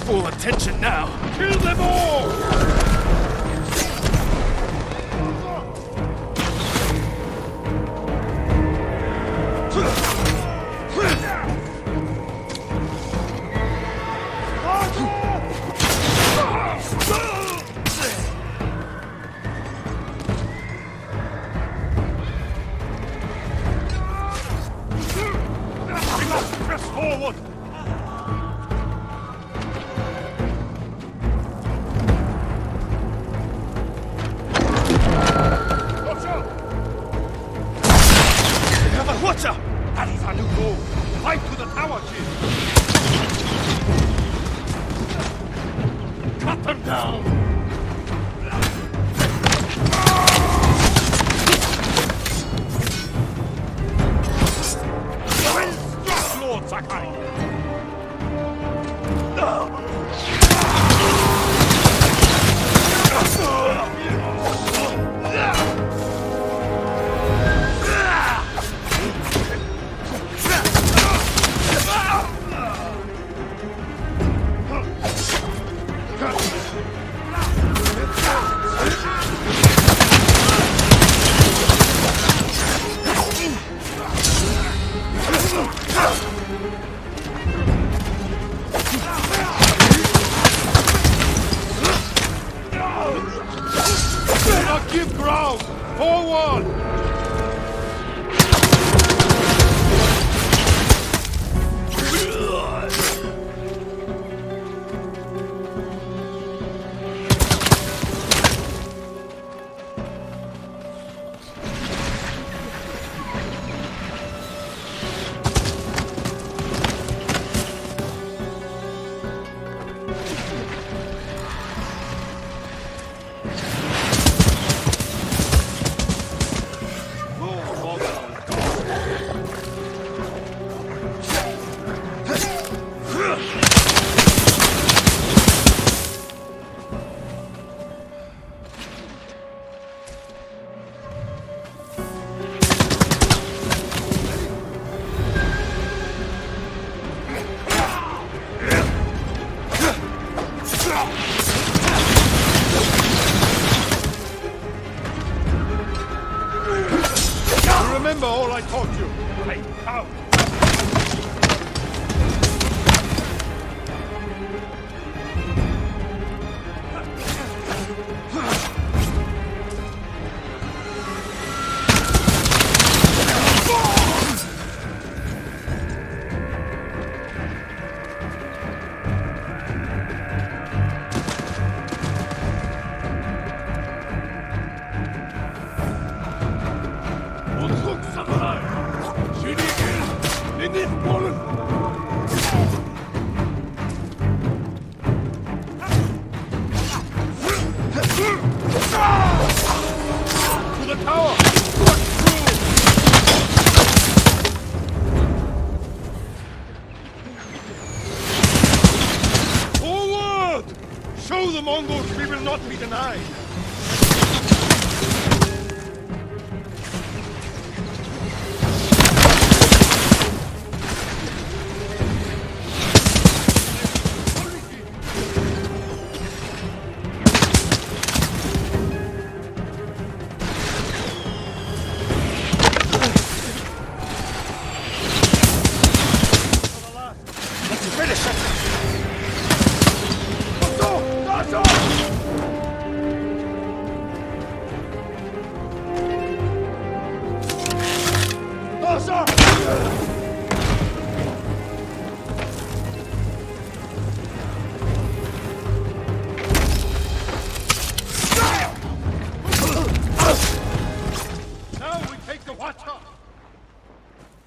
Full attention now. Kill them all! We must press forward! Watch out! That is our new goal! Fight to the tower, Jin! Cut them down! Well struck, Lord Sakai! Remember all I taught you. Hey, out! Show the Mongols we will not be denied! Let's finish it!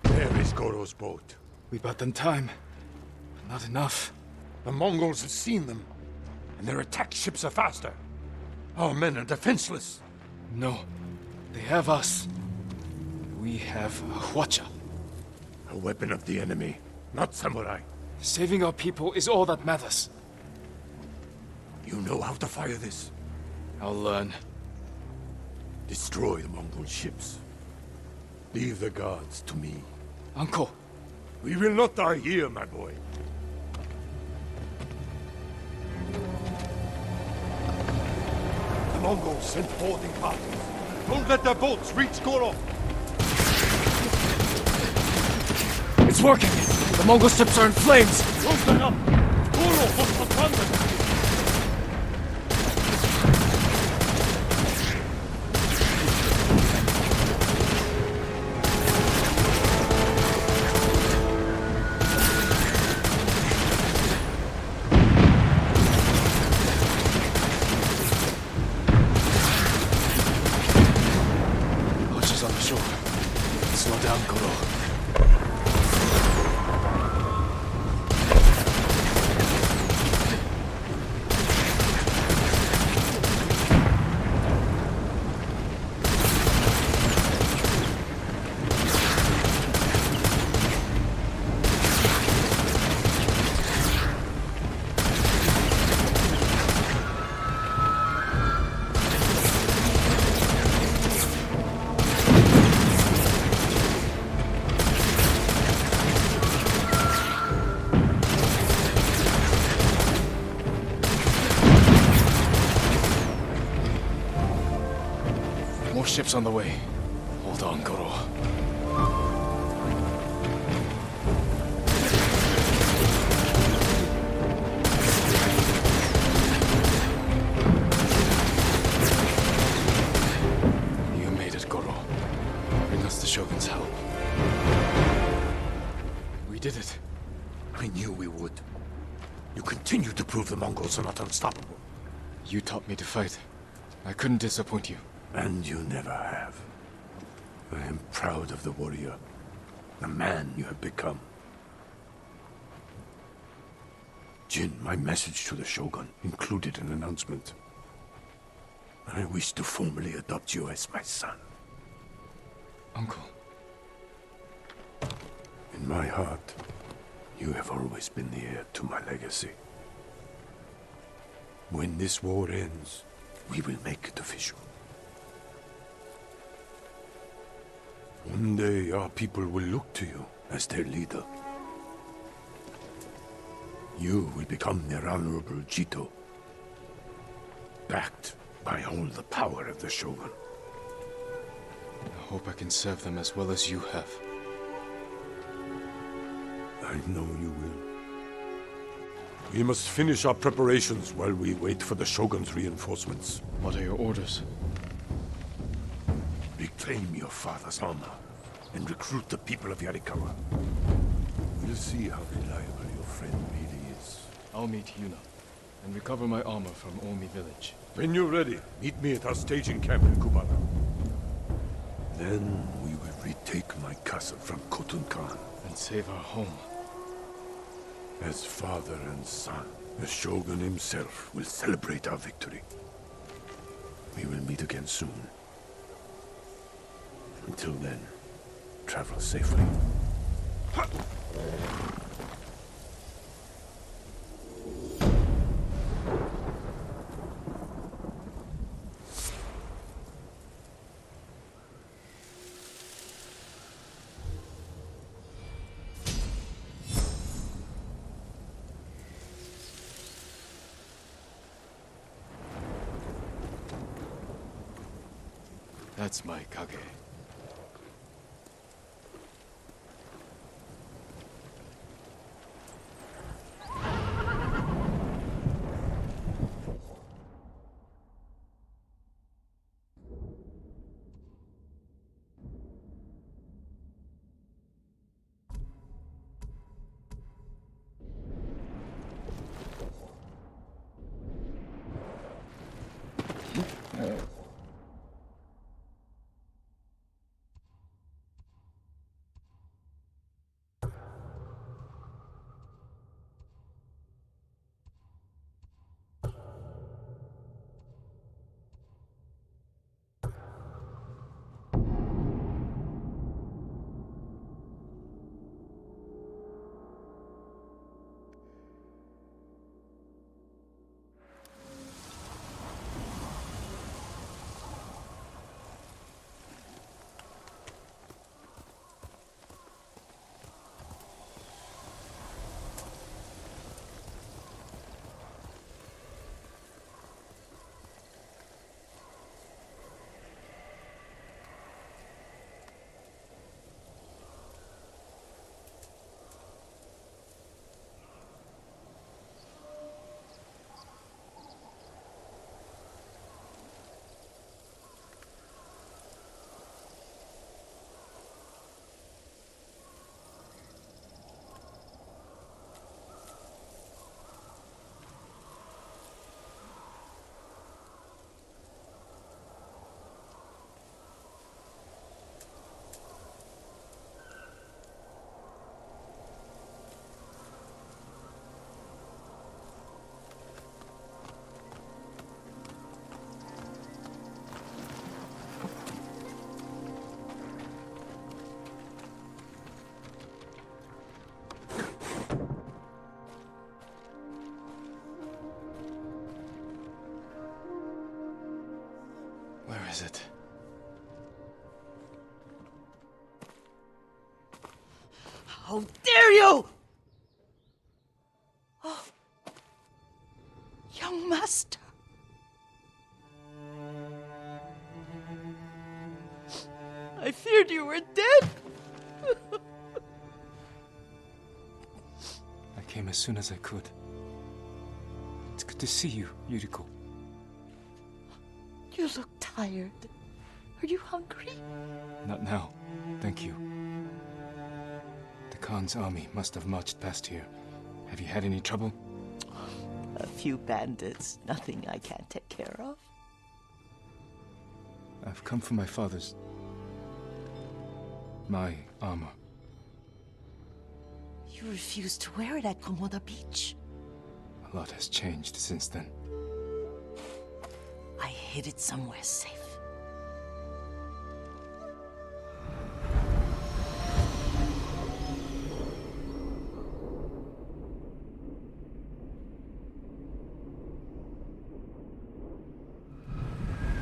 There is Goro's boat. We bought them time. Not enough. The Mongols have seen them, and their attack ships are faster. Our men are defenseless. No. They have us. We have Hwacha. A weapon of the enemy, not samurai. Saving our people is all that matters. You know how to fire this. I'll learn. Destroy the Mongol ships. Leave the guards to me. Uncle! We will not die here, my boy. The Mongols sent boarding parties. Don't let their boats reach Goro. It's working! The Mongol ships are in flames! Close them up! Goro must confront them! On the shore. Slow down, Goro. More ships on the way. Hold on, Goro. You made it, Goro. Bring us the Shogun's help. We did it. I knew we would. You continue to prove the Mongols are not unstoppable. You taught me to fight. I couldn't disappoint you. And you never have. I am proud of the warrior, the man you have become. Jin, my message to the Shogun included an announcement. I wish to formally adopt you as my son. Uncle. In my heart, you have always been the heir to my legacy. When this war ends, we will make it official. One day, our people will look to you as their leader. You will become their honorable Jito, backed by all the power of the Shogun. I hope I can serve them as well as you have. I know you will. We must finish our preparations while we wait for the Shogun's reinforcements. What are your orders? Reclaim your father's honor and recruit the people of Yarikawa. We'll see how reliable your friend really is. I'll meet Yuna and recover my armor from Omi village. When you're ready, meet me at our staging camp in Kubala. Then we will retake my castle from Khotun Khan. And save our home. As father and son, the Shogun himself will celebrate our victory. We will meet again soon. Until then, travel safely. That's my Kage. Where is it? How dare you! Oh, young master. I feared you were dead. I came as soon as I could. It's good to see you, Yuriko. You look tired. Are you hungry? Not now, thank you. The Khan's army must have marched past here. Have you had any trouble? A few bandits. Nothing I can't take care of. I've come for my father's... my armor. You refused to wear it at Komoda Beach. A lot has changed since then. I hid it somewhere safe.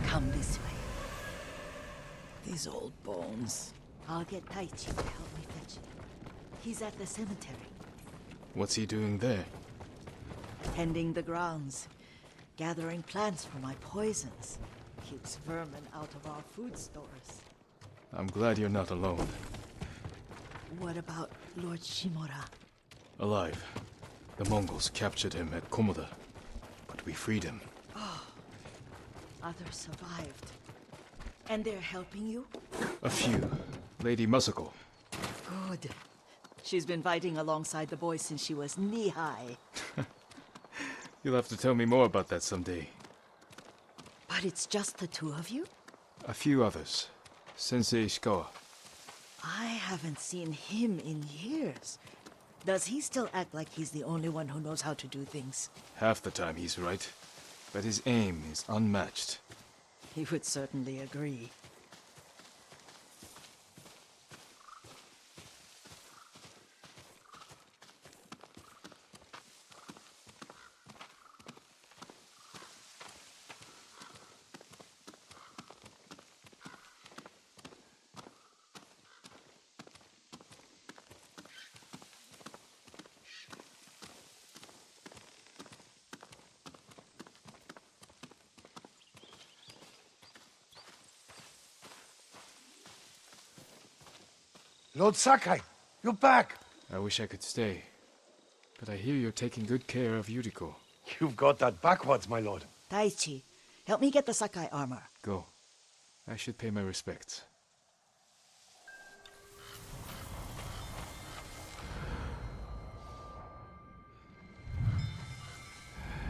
Come this way. These old bones. I'll get Taichi to help me fetch it. He's at the cemetery. What's he doing there? Tending the grounds. gathering plants for my poisons. Keeps vermin out of our food stores. I'm glad you're not alone. What about Lord Shimura? Alive. The Mongols captured him at Komoda, but we freed him. Oh, others survived. And they're helping you? A few. Lady Masako. Good. She's been fighting alongside the boys since she was knee-high. You'll have to tell me more about that someday. But it's just the two of you? A few others. Sensei Fxkka. I haven't seen him in years. Does he still act like he's the only one who knows how to do things? Half the time he's right, but his aim is unmatched. He would certainly agree. Lord Sakai, you're back. I wish I could stay, but I hear you're taking good care of Yuriko. You've got that backwards, my lord. Daichi, help me get the Sakai armor. Go. I should pay my respects.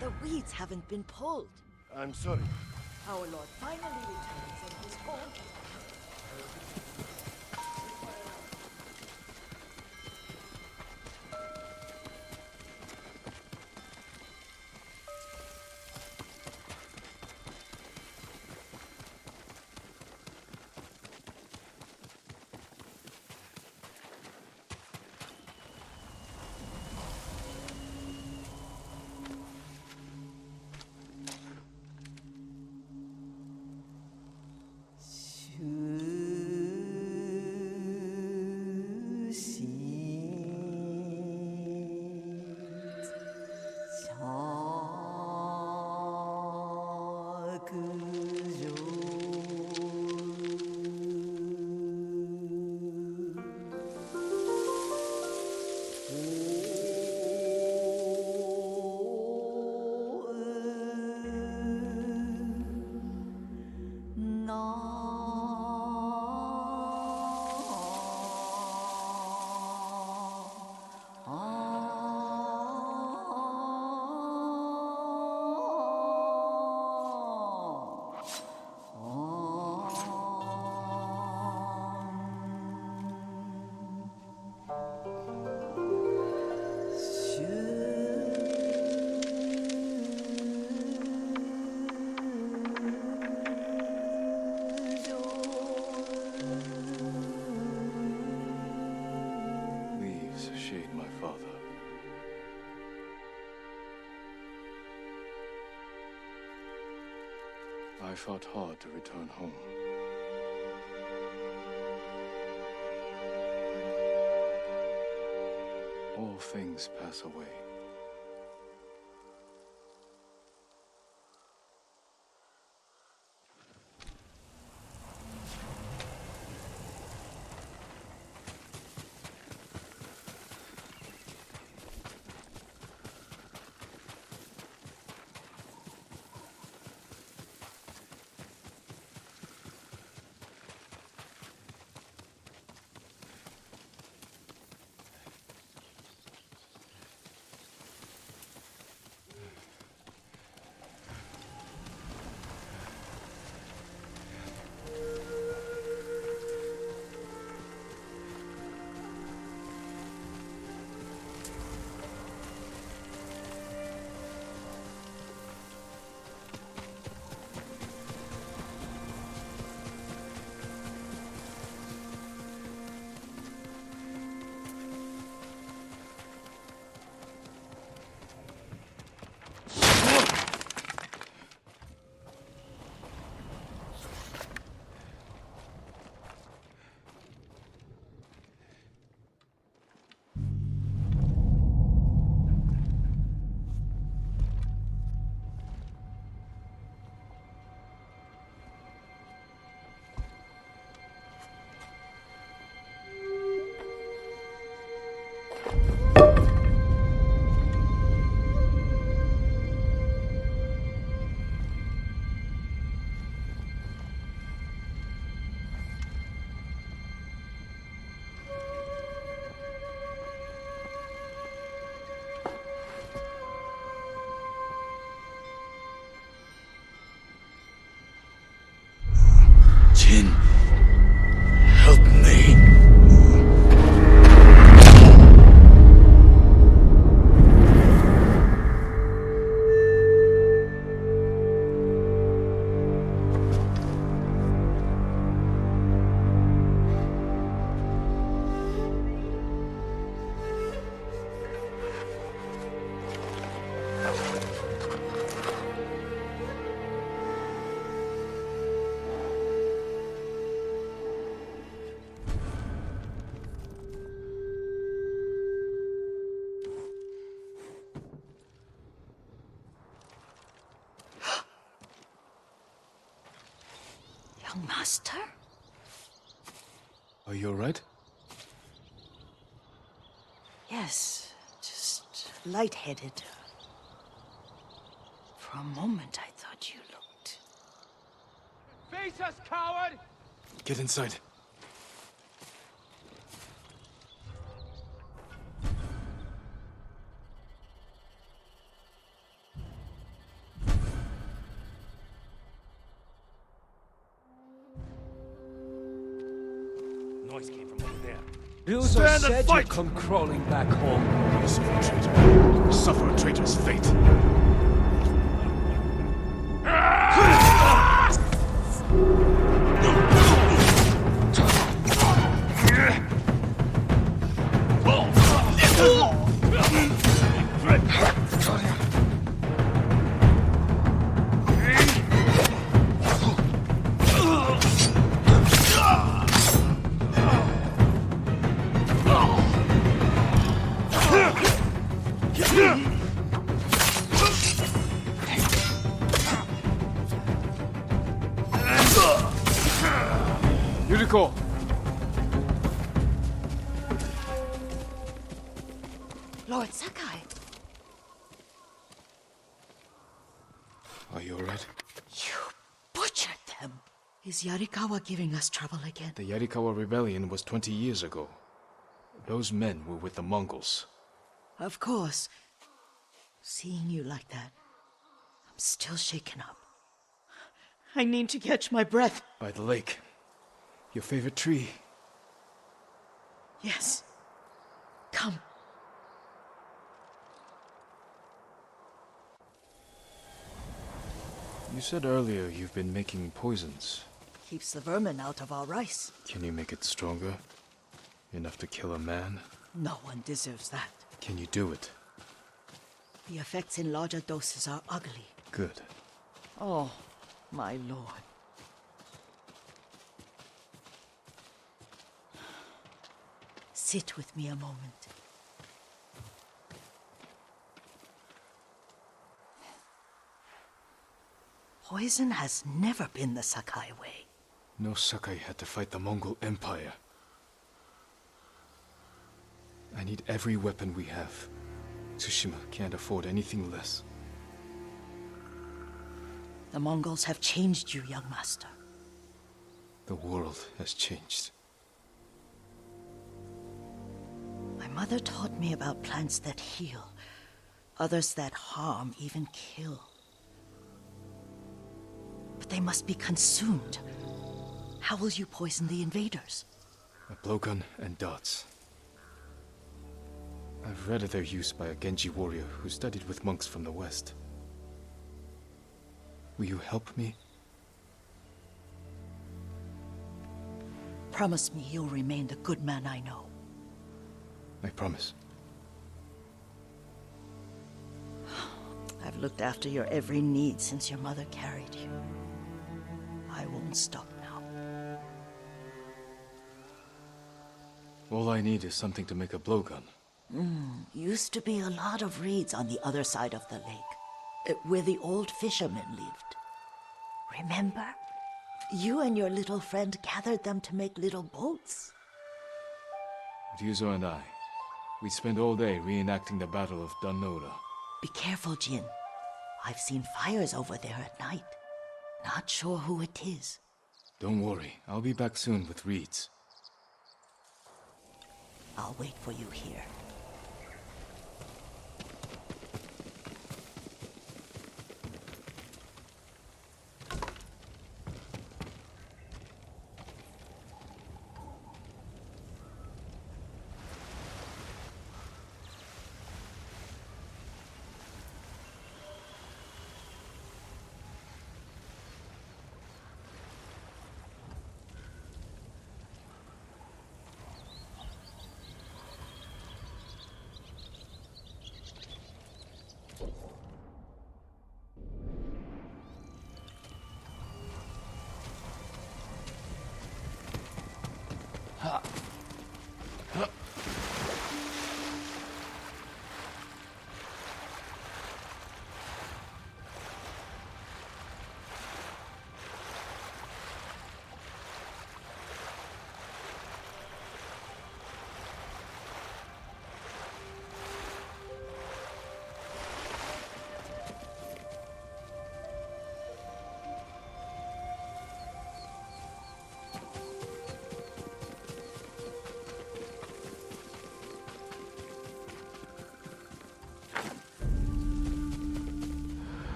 The weeds haven't been pulled. I'm sorry. Our Lord finally returns and his home. I fought hard to return home. All things pass away. Jin, help me. Young master? Are you alright? Yes, just lightheaded. For a moment, I thought you looked... Face us, coward! Get inside. Noise came from over there. Ryuzo Stand and said fight! you'd come crawling back home. Merciful traitor. Suffer a traitor's fate. Yuriko! Lord Sakai! Are you alright? You butchered them! Is Yarikawa giving us trouble again? The Yarikawa rebellion was 20 years ago. Those men were with the Mongols. Of course. Seeing you like that, I'm still shaken up. I need to catch my breath. By the lake. Your favorite tree. Yes. Come. You said earlier you've been making poisons. Keeps the vermin out of our rice. Can you make it stronger? Enough to kill a man? No one deserves that. Can you do it? The effects in larger doses are ugly. Good. Oh, my lord. Sit with me a moment. Poison has never been the Sakai way. No Sakai had to fight the Mongol Empire. I need every weapon we have. Tsushima can't afford anything less. The Mongols have changed you, young master. The world has changed. My mother taught me about plants that heal, others that harm, even kill. But they must be consumed. How will you poison the invaders? A blowgun and darts. I've read of their use by a Genji warrior who studied with monks from the west. Will you help me? Promise me you'll remain the good man I know. I promise. I've looked after your every need since your mother carried you. I won't stop now. All I need is something to make a blowgun. Used to be a lot of reeds on the other side of the lake, where the old fishermen lived. Remember? You and your little friend gathered them to make little boats. Ryuzo and I, we spent all day reenacting the Battle of Danora. Be careful, Jin. I've seen fires over there at night. Not sure who it is. Don't worry, I'll be back soon with reeds. I'll wait for you here.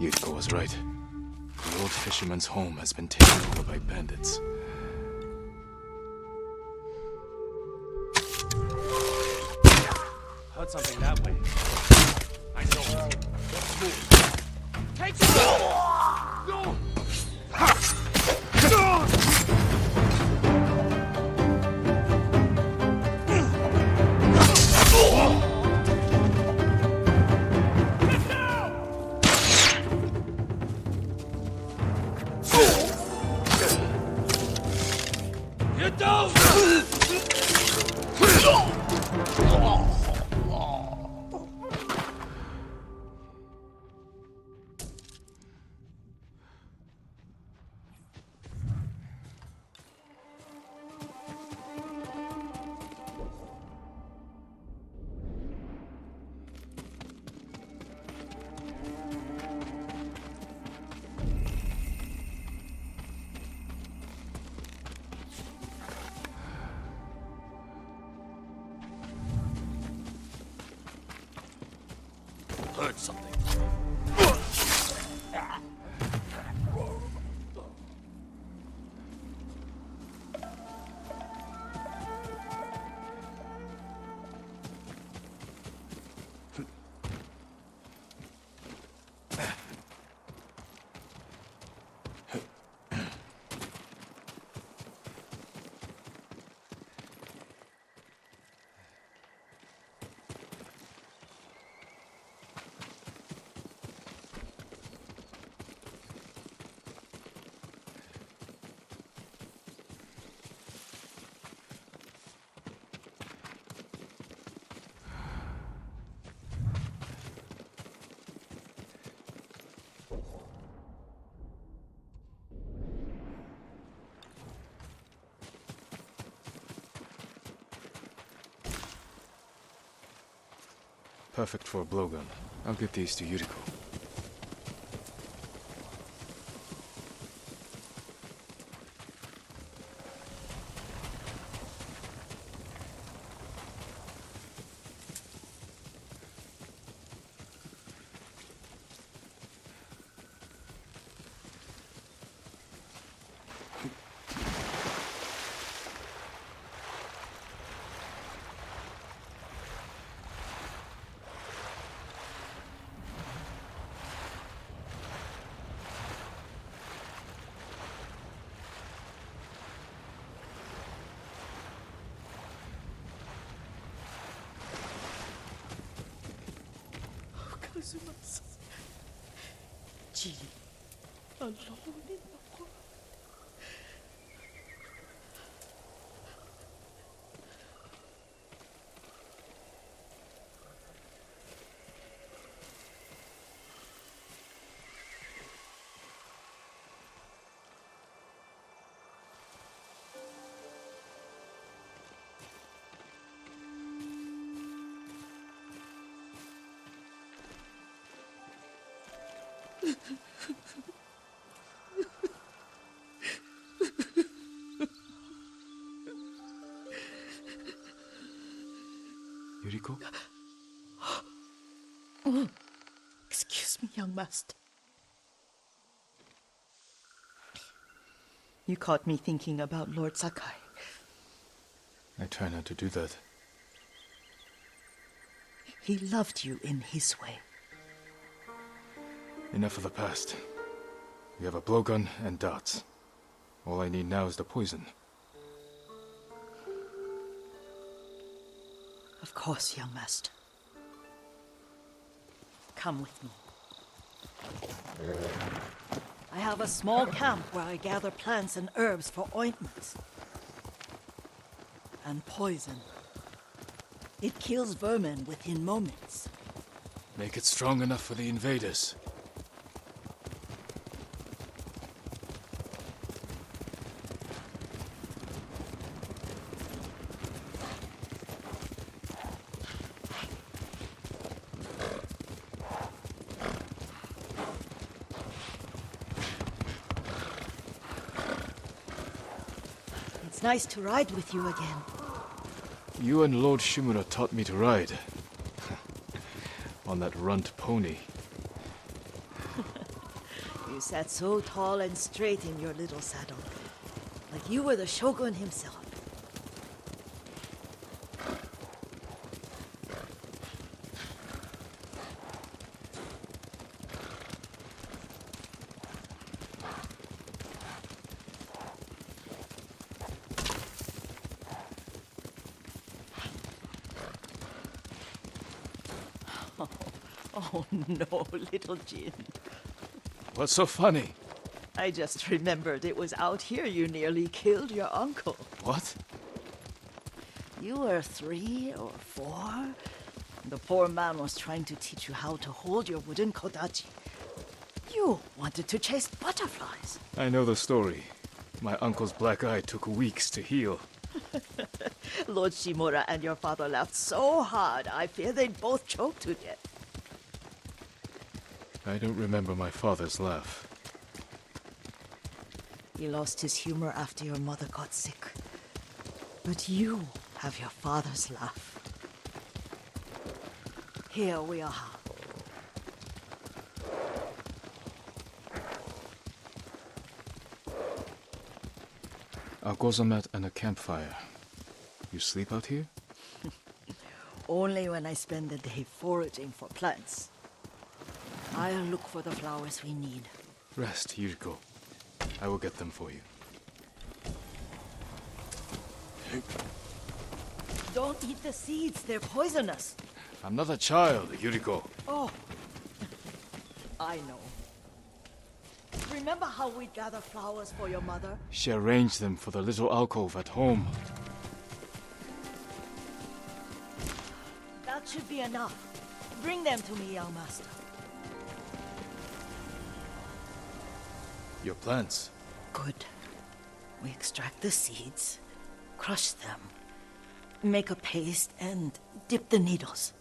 Yuriko was right. The old fisherman's home has been taken over by bandits. Heard something that way. I know. Let's move. Take it! No! Get down! Heard something. Perfect for a blowgun. I'll get these to Yuriko. Gee, alone in the world. Yuriko? Oh, excuse me, young master. You caught me thinking about Lord Sakai. I try not to do that. He loved you in his way. Enough of the past. We have a blowgun and darts. All I need now is the poison. Of course, young master. Come with me. I have a small camp where I gather plants and herbs for ointments. And poison. It kills vermin within moments. Make it strong enough for the invaders. It's nice to ride with you again. You and Lord Shimura taught me to ride. On that runt pony. You sat so tall and straight in your little saddle, like you were the shogun himself. Oh no, little Jin. What's so funny? I just remembered it was out here you nearly killed your uncle. What? You were 3 or 4. The poor man was trying to teach you how to hold your wooden kodachi. You wanted to chase butterflies. I know the story. My uncle's black eye took weeks to heal. Lord Shimura and your father laughed so hard, I fear they'd both choke to death. I don't remember my father's laugh. He lost his humor after your mother got sick. But you have your father's laugh. Here we are. A gozamat and a campfire. You sleep out here? Only when I spend the day foraging for plants. I'll look for the flowers we need. Rest, Yuriko. I will get them for you. Don't eat the seeds, they're poisonous. I'm not a child, Yuriko. Oh, I know. Remember how we'd gather flowers for your mother? She arranged them for the little alcove at home. That should be enough. Bring them to me, young master. Your plants. Good. We extract the seeds, crush them, make a paste, and dip the needles.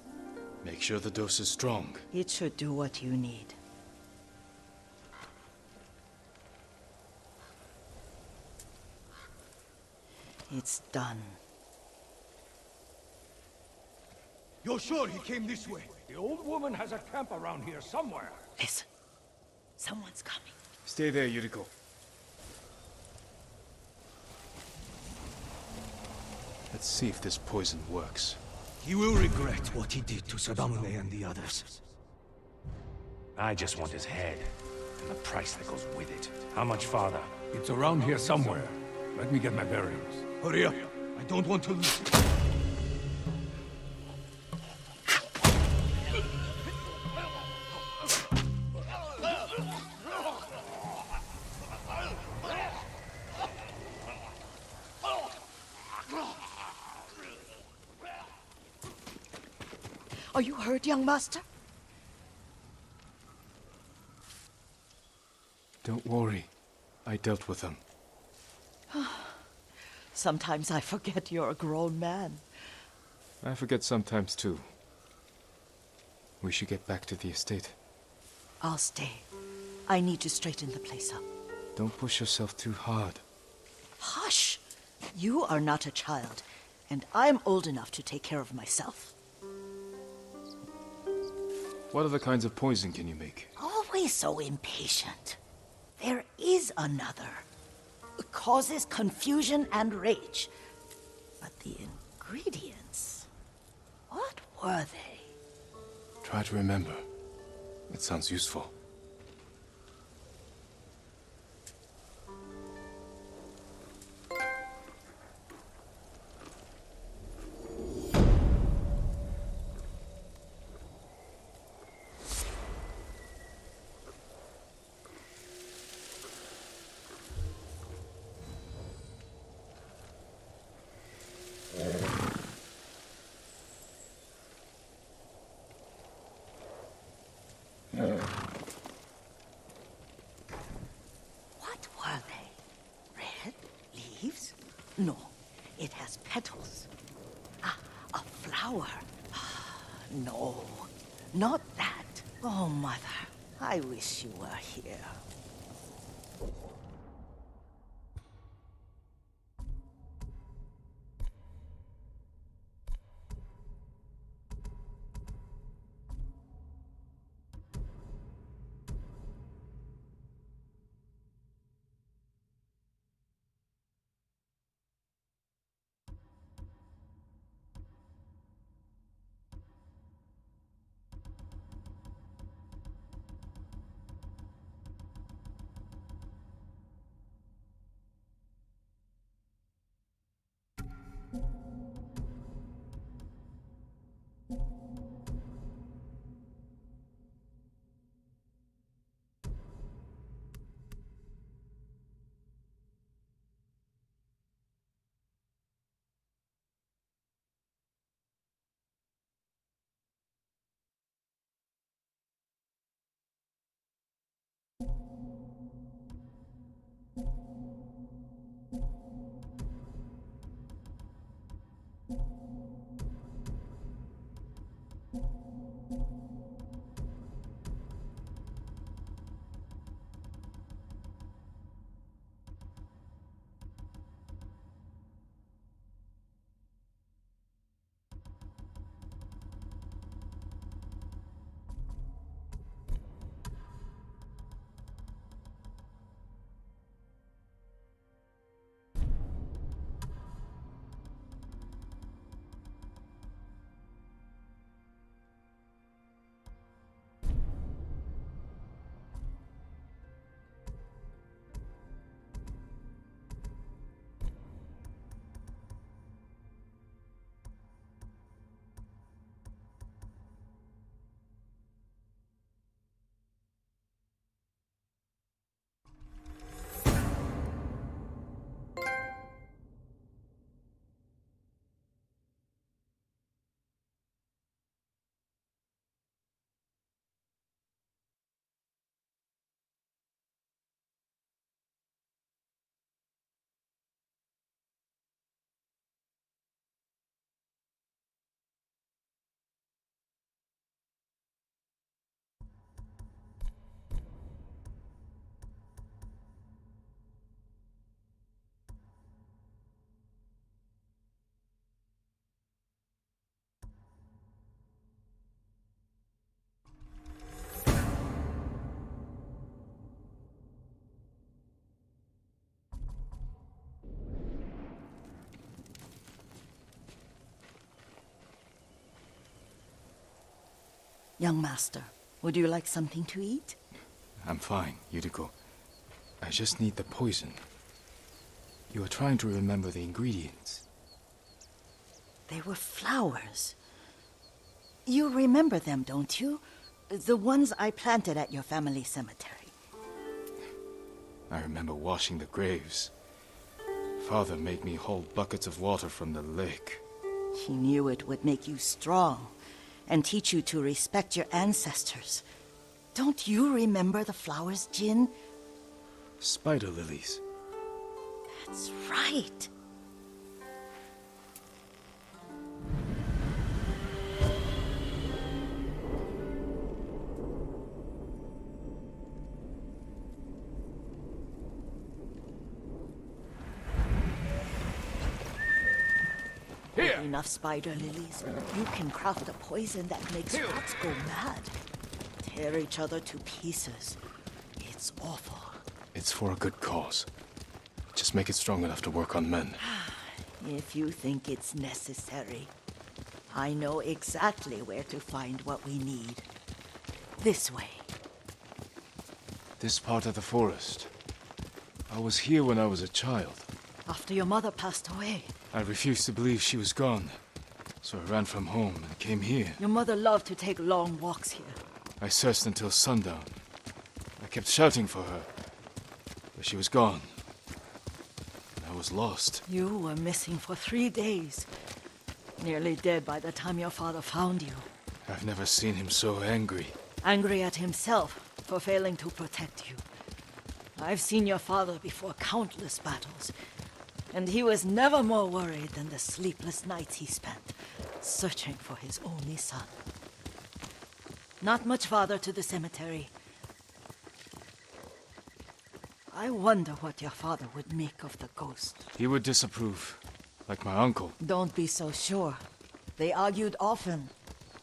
Make sure the dose is strong. It should do what you need. It's done. You're sure he came this way? The old woman has a camp around here somewhere. Listen. Someone's coming. Stay there, Yuriko. Let's see if this poison works. He will regret what he did to Sadamune and the others. I just want his head, and the price that goes with it. How much farther? It's around here somewhere. Let me get my bearings. Hurry up! I don't want to lose it. Are you hurt, young master? Don't worry. I dealt with them. Sometimes I forget you're a grown man. I forget sometimes too. We should get back to the estate. I'll stay. I need to straighten the place up. Don't push yourself too hard. Hush! You are not a child, and I'm old enough to take care of myself. What other kinds of poison can you make? Always so impatient. There is another. It causes confusion and rage. But the ingredients... what were they? Try to remember. It sounds useful. What were they? Red leaves? No, it has petals. Ah, a flower. No, not that. Oh, Mother, I wish you were here. Young master, would you like something to eat? I'm fine, Yuriko. I just need the poison. You are trying to remember the ingredients. They were flowers. You remember them, don't you? The ones I planted at your family cemetery. I remember washing the graves. Father made me hold buckets of water from the lake. He knew it would make you strong and teach you to respect your ancestors. Don't you remember the flowers, Jin? Spider lilies. That's right. Here. With enough spider lilies, you can craft a poison that makes rats go mad. Tear each other to pieces. It's awful. It's for a good cause. Just make it strong enough to work on men. If you think it's necessary, I know exactly where to find what we need. This way. This part of the forest. I was here when I was a child. After your mother passed away. I refused to believe she was gone. So I ran from home and came here. Your mother loved to take long walks here. I searched until sundown. I kept shouting for her. But she was gone. And I was lost. You were missing for 3 days. Nearly dead by the time your father found you. I've never seen him so angry. Angry at himself for failing to protect you. I've seen your father before countless battles. And he was never more worried than the sleepless nights he spent searching for his only son. Not much farther to the cemetery. I wonder what your father would make of the ghost. He would disapprove, like my uncle. Don't be so sure. They argued often.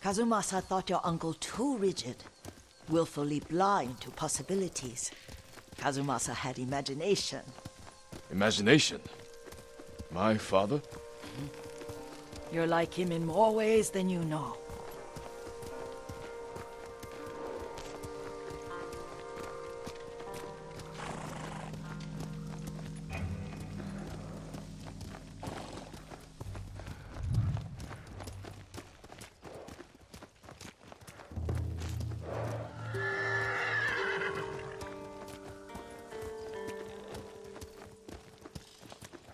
Kazumasa thought your uncle too rigid, willfully blind to possibilities. Kazumasa had imagination. Imagination? My father? You're like him in more ways than you know.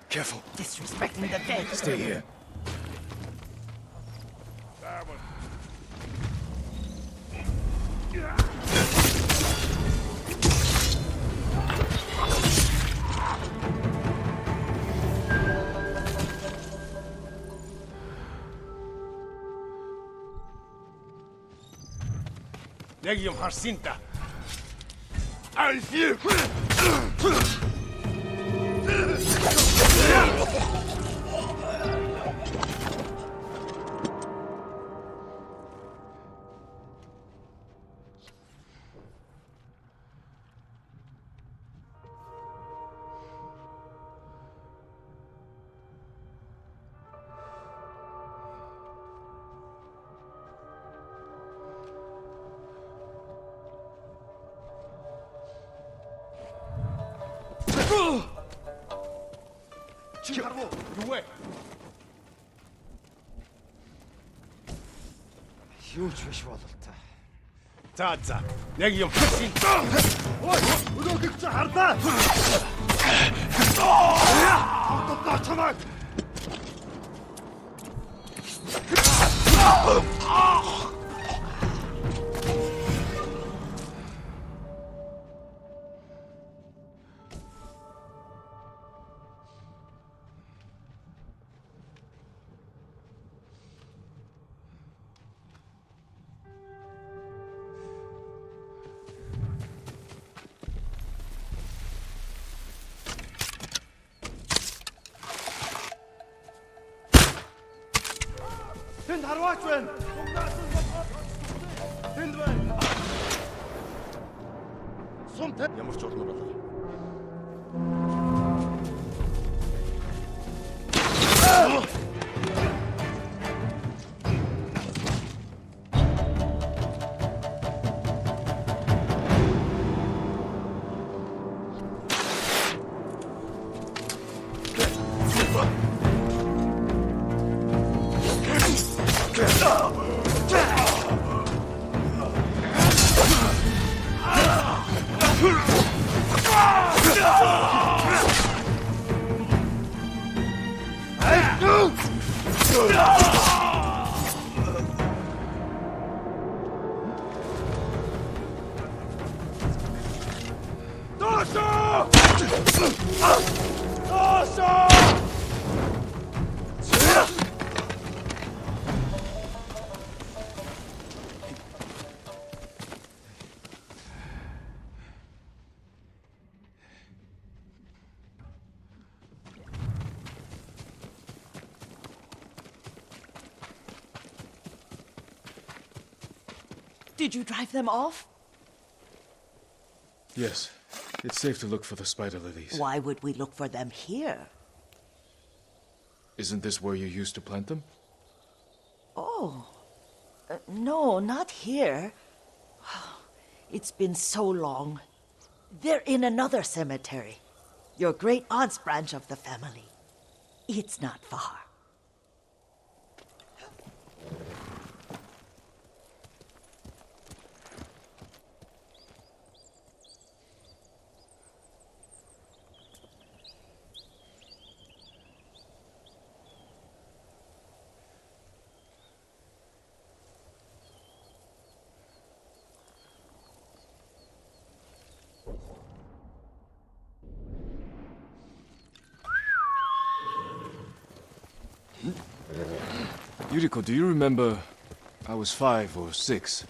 Careful. Disrespecting the dead. Stay here. Legium Harsinta. I'll heal. Huge бололтой. За. Legium Harsinta. Ой, өдөөгч хардаа. Тотоо чамайг. Тэнд харваач байна. Тэнд байна. Сумтай ямар ч урмаар болов. Did you drive them off? Yes. It's safe to look for the spider lilies. Why would we look for them here? Isn't this where you used to plant them? Oh. No, not here. It's been so long. They're in another cemetery. Your great-aunt's branch of the family. It's not far. Yuriko, do you remember? I was 5 or 6.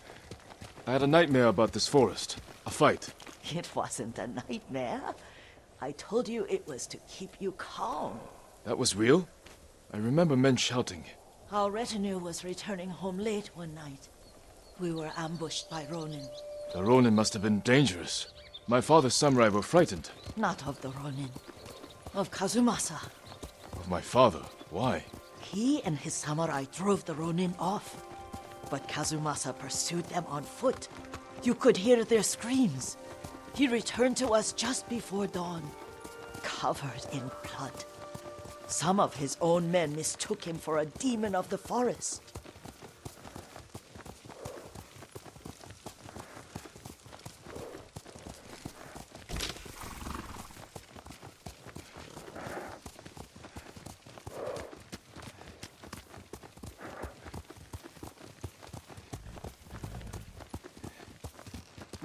I had a nightmare about this forest. A fight. It wasn't a nightmare. I told you it was to keep you calm. That was real? I remember men shouting. Our retinue was returning home late one night. We were ambushed by Ronin. The Ronin must have been dangerous. My father's samurai were frightened. Not of the Ronin. Of Kazumasa. Of my father? Why? He and his samurai drove the Ronin off. But Kazumasa pursued them on foot. You could hear their screams. He returned to us just before dawn, covered in blood. Some of his own men mistook him for a demon of the forest.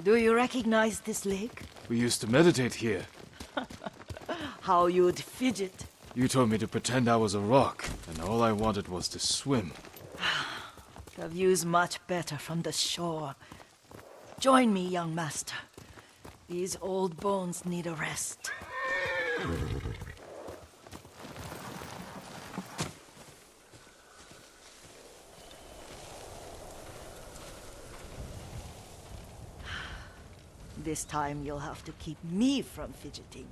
Do you recognize this lake? We used to meditate here. How you'd fidget. You told me to pretend I was a rock, and all I wanted was to swim. The view's much better from the shore. Join me, young master. These old bones need a rest. This time you'll have to keep me from fidgeting.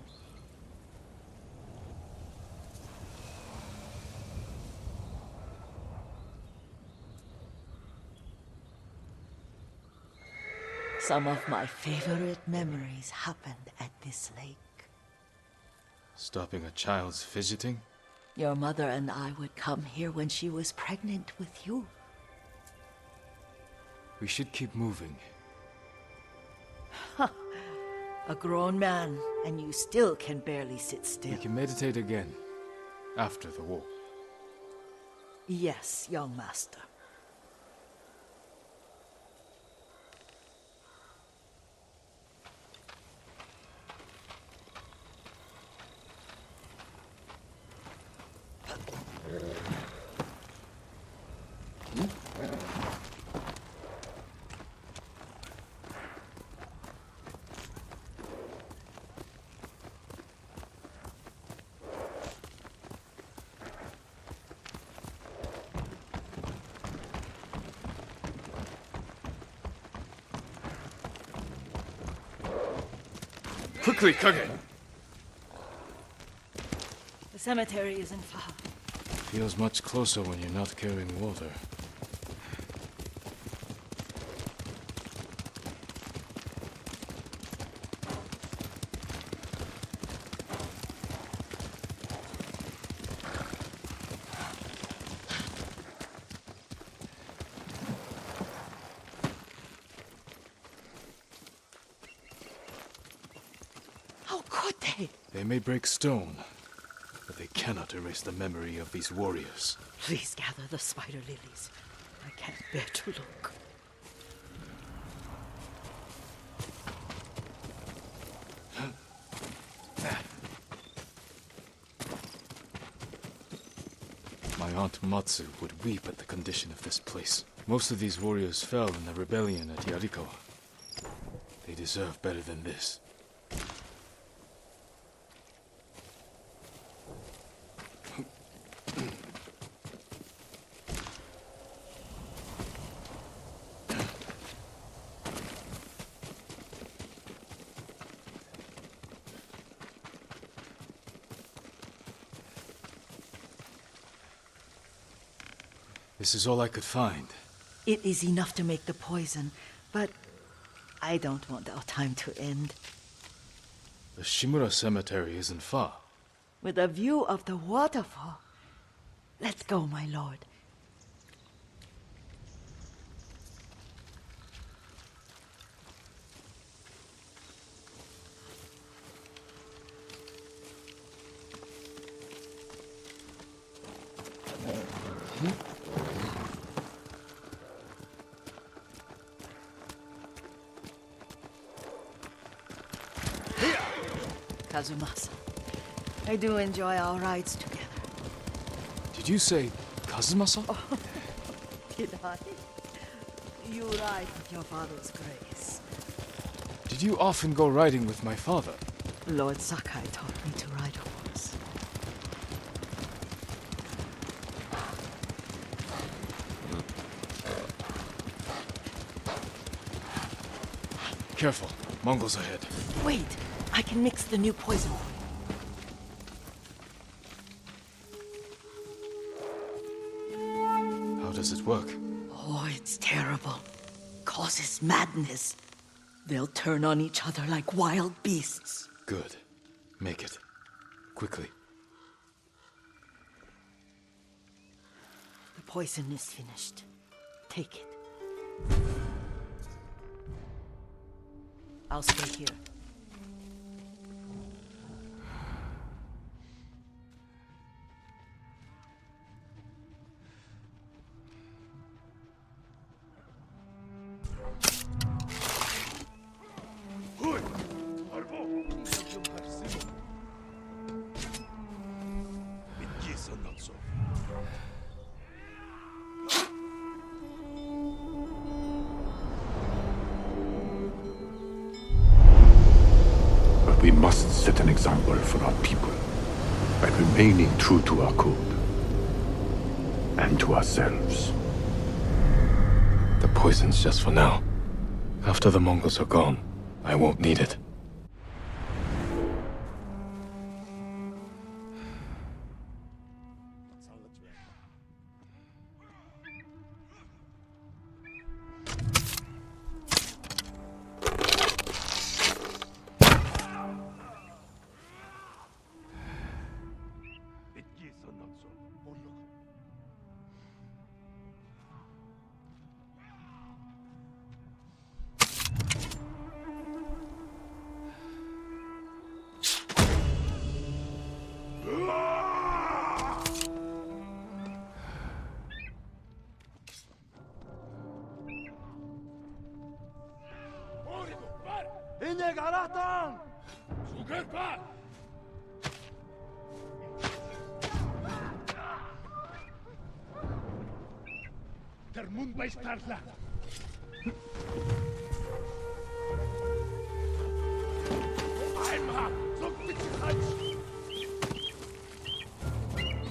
Some of my favorite memories happened at this lake. Stopping a child's fidgeting? Your mother and I would come here when she was pregnant with you. We should keep moving. A grown man, and you still can barely sit still. We can meditate again, after the war. Yes, young master. Quickly, Kage! The cemetery isn't far. Feels much closer when you're not carrying water. could they? They may break stone, but they cannot erase the memory of these warriors. Please gather the spider lilies. I can't bear to look. My aunt Matsu would weep at the condition of this place. Most of these warriors fell in the rebellion at Yarikawa. They deserve better than this. This is all I could find. It is enough to make the poison, but I don't want our time to end. The Shimura Cemetery isn't far. With a view of the waterfall. Let's go, my lord. Kazumasa, I do enjoy our rides together. Did you say Kazumasa? Oh, did I? You ride with your father's grace. Did you often go riding with my father? Lord Sakai taught me to ride a horse. Careful, Mongols ahead. Wait, I can mix the new poison for you. How does it work? Oh, it's terrible. Causes madness. They'll turn on each other like wild beasts. Good. Make it. Quickly. The poison is finished. Take it. I'll stay here. We must set an example for our people by remaining true to our code and to ourselves. The poison's just for now. After the Mongols are gone, I won't need it.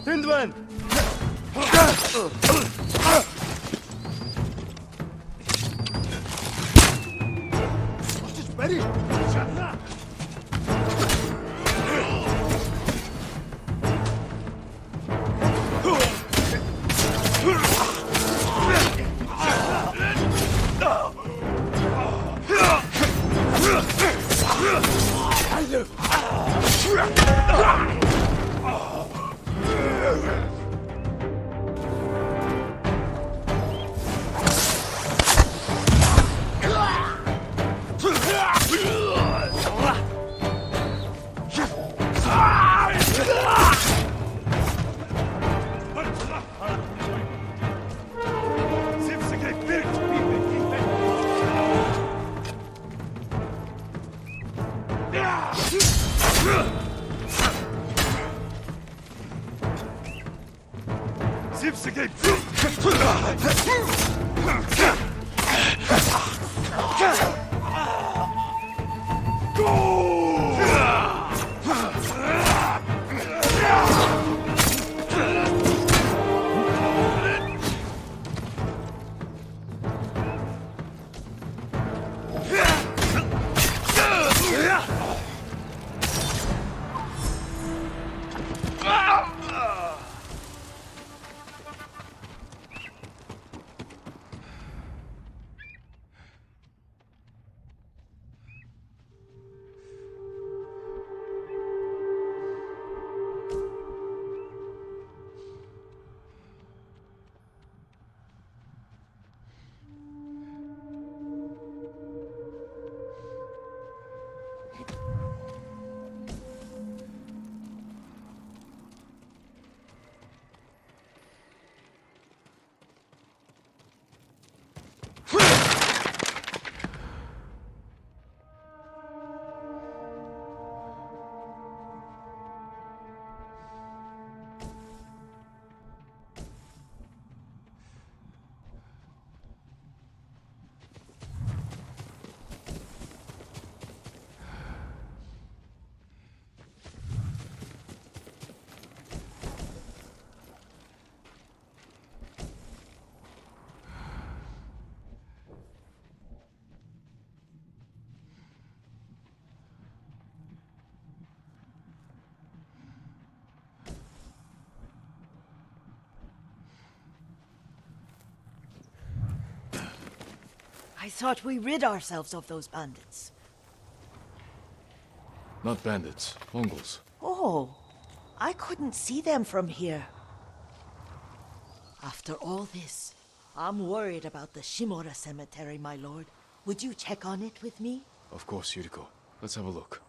Hindman! Ready? I thought we rid ourselves of those bandits. Not bandits, Mongols. Oh, I couldn't see them from here. After all this, I'm worried about the Shimura cemetery, my lord. Would you check on it with me? Of course, Yuriko. Let's have a look.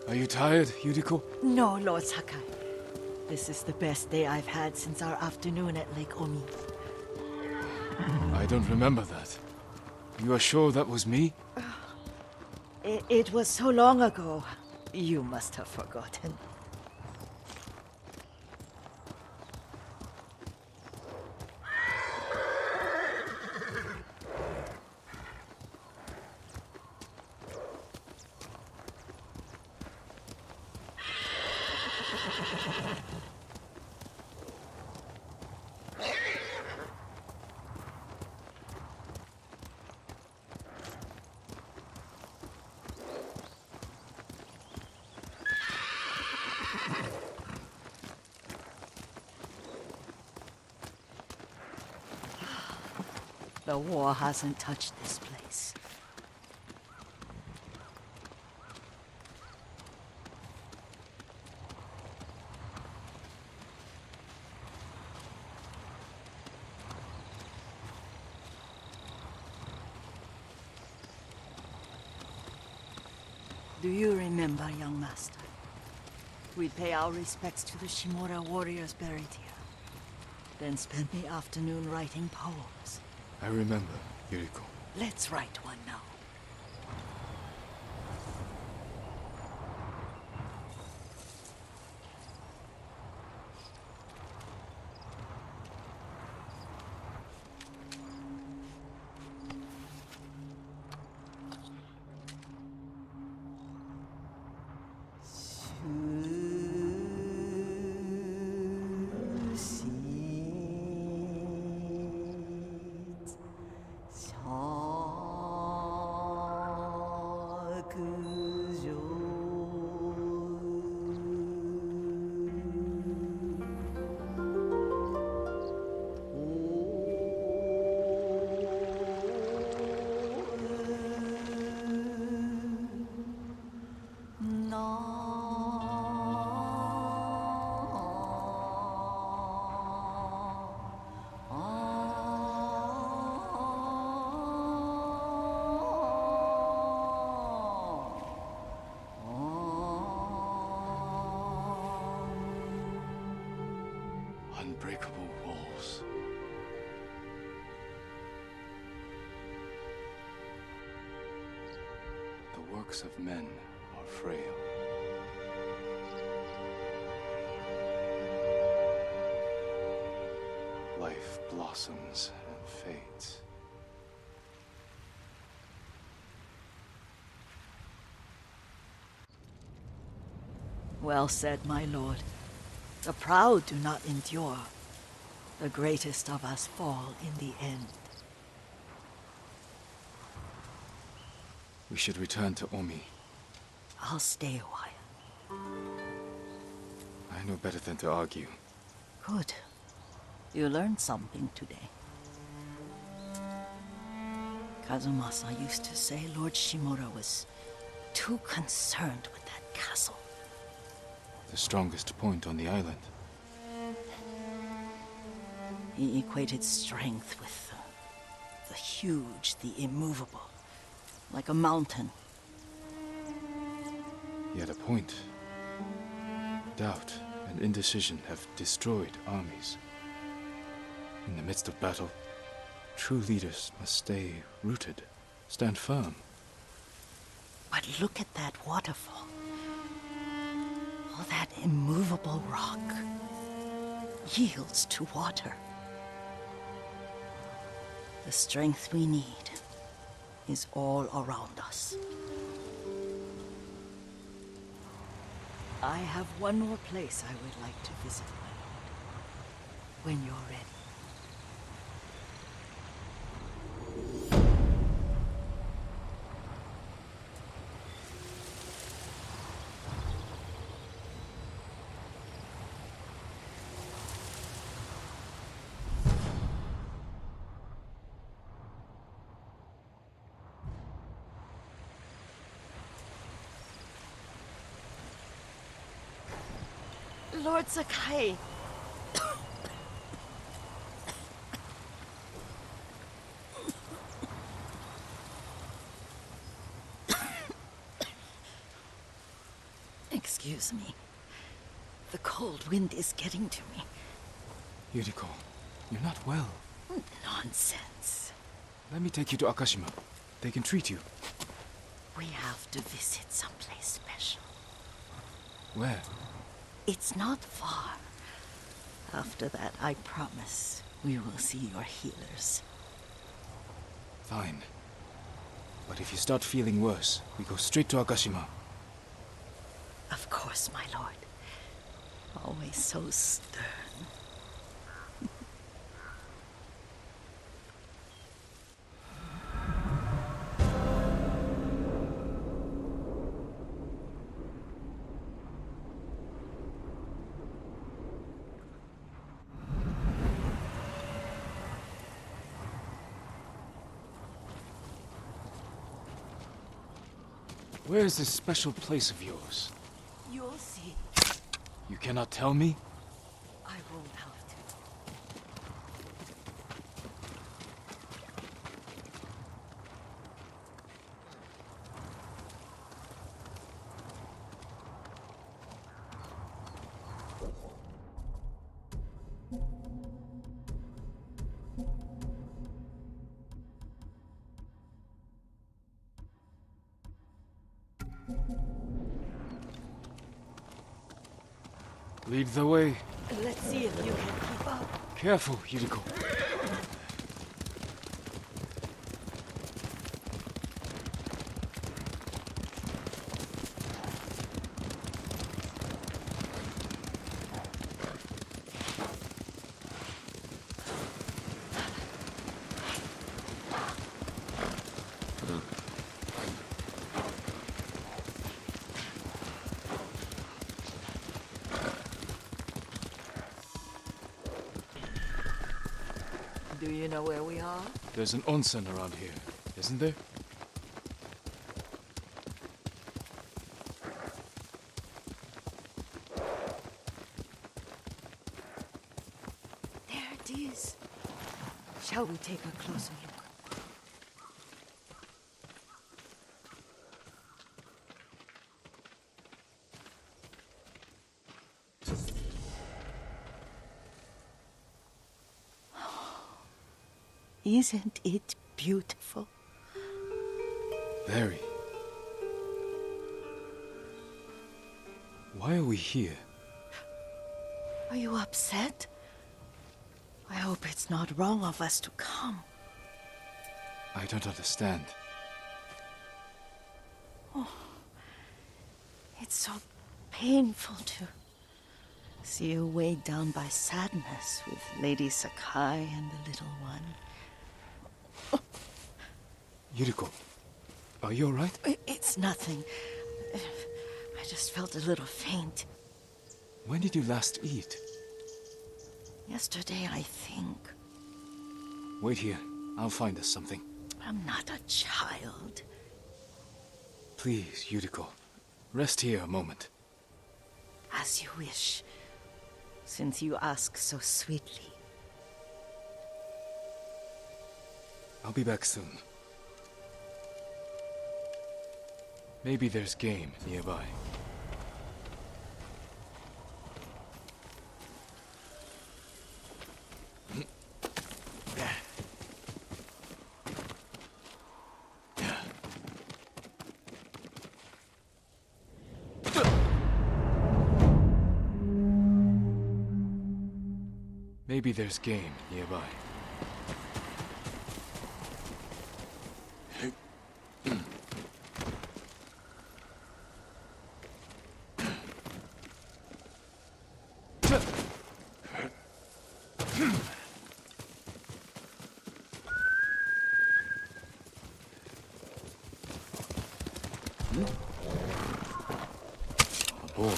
Are you tired, Yuriko? No, Lord Sakai. This is the best day I've had since our afternoon at Lake Omi. I don't remember that. You are sure that was me? It was so long ago. You must have forgotten. The war hasn't touched this place. Do you remember, young master? We'd pay our respects to the Shimura warriors buried here, then spend the afternoon writing poems. I remember, Yuriko. Let's write one now. unbreakable walls. The works of men are frail. Life blossoms and fades. Well said, my lord. The proud do not endure. The greatest of us fall in the end. We should return to Omi. I'll stay a while. I know better than to argue. Good. You learned something today. Kazumasa used to say Lord Shimura was too concerned with that castle. The strongest point on the island. He equated strength with the huge, the immovable, like a mountain. He had a point. Doubt and indecision have destroyed armies. In the midst of battle, true leaders must stay rooted, stand firm. But look at that waterfall. All that immovable rock yields to water. The strength we need is all around us. I have one more place I would like to visit, my lord. When you're ready. Lord Sakai. Excuse me. The cold wind is getting to me. Yuriko, you're not well. Nonsense. Let me take you to Akashima. They can treat you. We have to visit someplace special. Where? It's not far. After that, I promise we will see your healers. Fine. But if you start feeling worse, we go straight to Akashima. Of course, my lord. Always so stern. Where is this special place of yours? You'll see. You cannot tell me? I won't have to. Lead the way. Let's see if you can keep up. Careful, Yuriko. Do you know where we are? There's an onsen around here, isn't there? There it is. Shall we take a closer look? Isn't it beautiful? Very. Why are we here? Are you upset? I hope it's not wrong of us to come. I don't understand. Oh, it's so painful to see you weighed down by sadness with Lady Sakai and the little one. Yuriko, are you alright? It's nothing. I just felt a little faint. When did you last eat? Yesterday, I think. Wait here. I'll find us something. I'm not a child. Please, Yuriko. Rest here a moment. As you wish, since you ask so sweetly. I'll be back soon. Maybe there's game nearby. Maybe there's game nearby. A ball.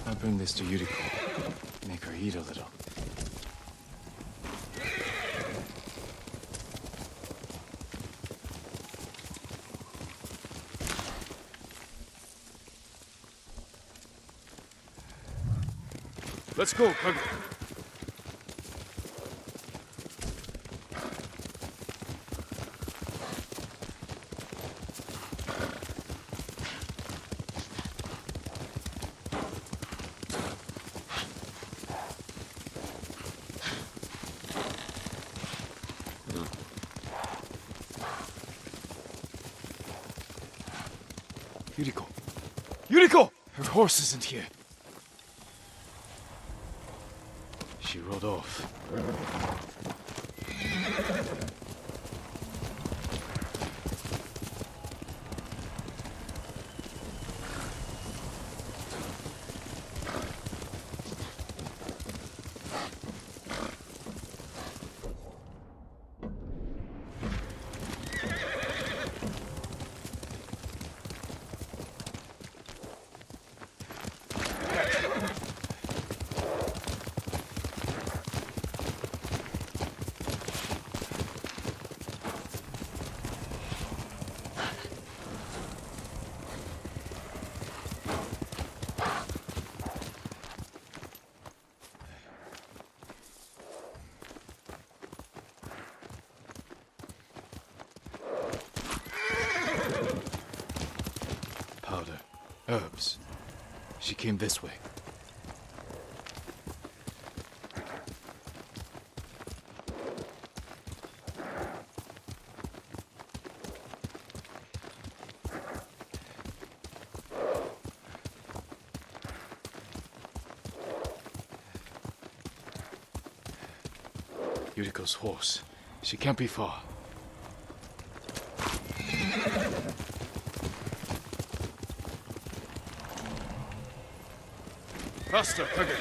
I'll bring this to Yuriko. Make her eat a little. Let's go, Puggy. Yuriko! Yuriko! Her horse isn't here. She rode off. Powder. Herbs. She came this way. Yuriko's horse. She can't be far. Faster, Puggy.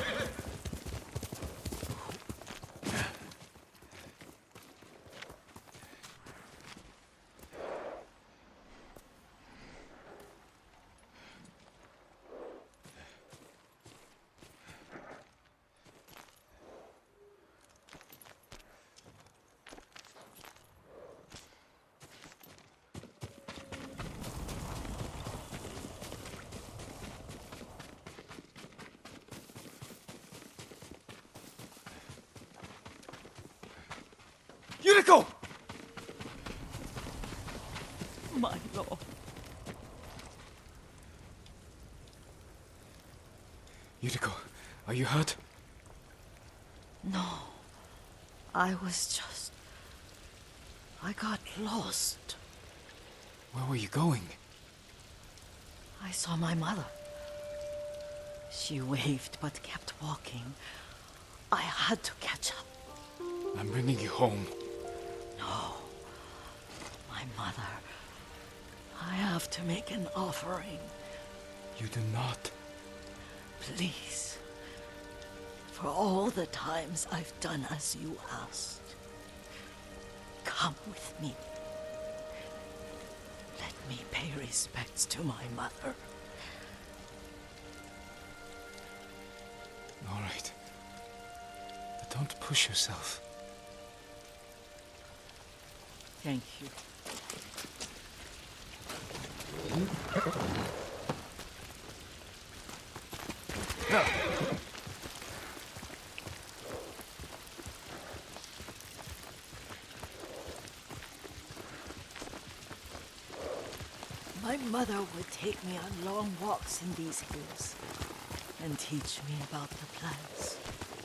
Yuriko! My lord. Yuriko, are you hurt? No. I got lost. Where were you going? I saw my mother. She waved but kept walking. I had to catch up. I'm bringing you home. No. My mother. I have to make an offering. You do not. Please. For all the times I've done as you asked. Come with me. Let me pay respects to my mother. All right. But don't push yourself. Thank you. My mother would take me on long walks in these hills and teach me about the plants.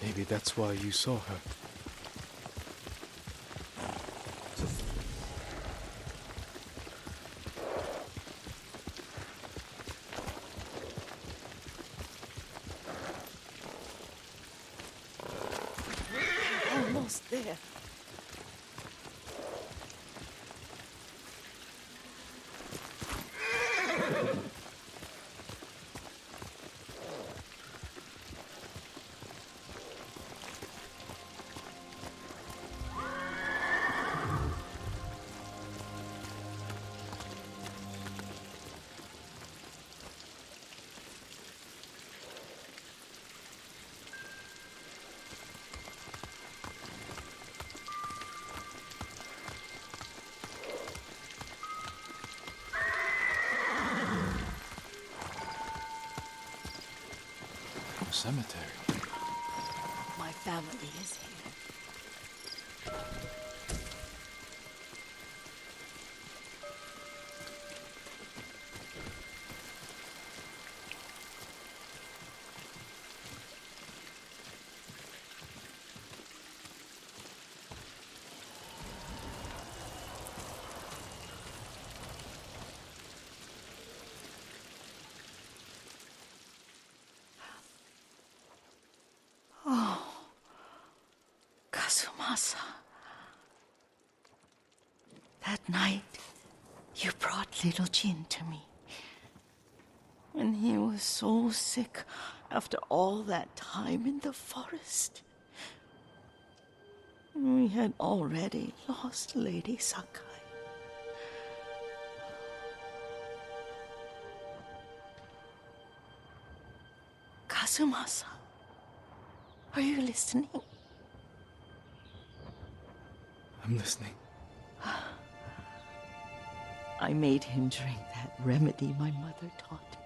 Maybe that's why you saw her. Almost there. Cemetery. My family is here. Oh, Kazumasa. That night, you brought little Jin to me. And he was so sick after all that time in the forest. We had already lost Lady Sakai. Kazumasa. Are you listening? I'm listening. I made him drink that remedy my mother taught me.